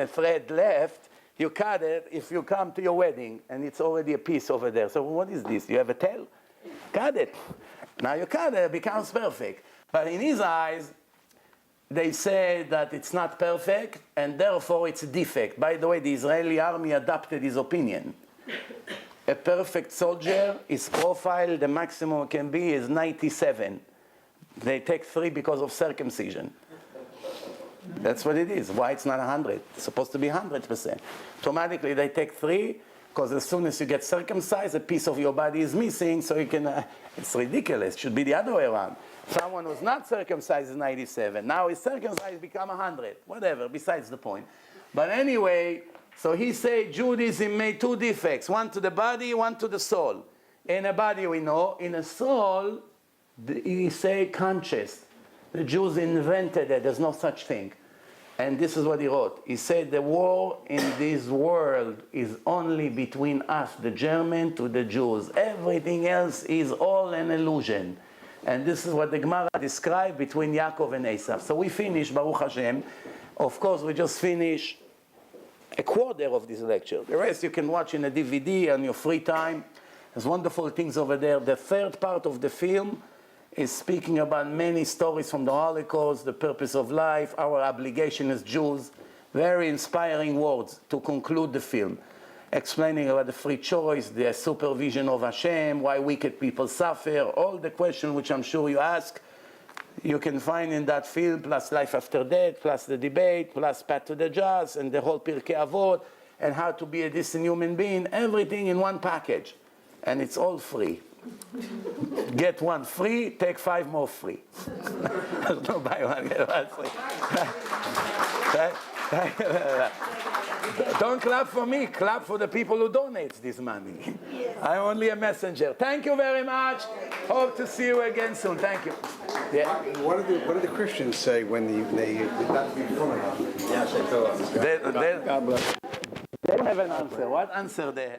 thread left, You cut it if you come to your wedding and it's already a piece over there. So what is this? You have a tail? Cut it. Now you cut it, it becomes perfect. But in his eyes, they say that it's not perfect and therefore it's a defect. By the way, the Israeli army adopted his opinion. A perfect soldier, his profile, the maximum it can be is 97. They take 3 because of circumcision. That's what it is. Why it's not 100? It's supposed to be 100%. Automatically they take 3 because as soon as you get circumcised, a piece of your body is missing, so you can. It's ridiculous. It should be the other way around. Someone who's not circumcised is 97. Now he's circumcised, become 100. Whatever. Besides the point. But anyway, so he said Judaism made 2 defects: one to the body, one to the soul. In a body we know. In a soul, he say conscious. The Jews invented it. There's no such thing. And this is what he wrote. He said the war in this world is only between us, the German, to the Jews. Everything else is all an illusion. And this is what the Gemara described between Yaakov and Esav. So we finished, Baruch Hashem. Of course, we just finished a quarter of this lecture. The rest you can watch in a DVD on your free time. There's wonderful things over there. The third part of the film is speaking about many stories from the Holocaust, the purpose of life, our obligation as Jews. Very inspiring words to conclude the film. Explaining about the free choice, the supervision of Hashem, why wicked people suffer, all the questions which I'm sure you ask, you can find in that film, plus life after death, plus the debate, plus path to the just, and the whole Pirkei Avot, and how to be a decent human being, everything in one package. And it's all free. Get 1 free, take 5 more free. No, buy 1, get 1 free. Don't clap for me, clap for the people who donate this money. I'm only a messenger. Thank you very much. Hope to see you again soon. Thank you. Yeah. What do the Christians say when they not be full enough? They don't have an answer. What answer they have?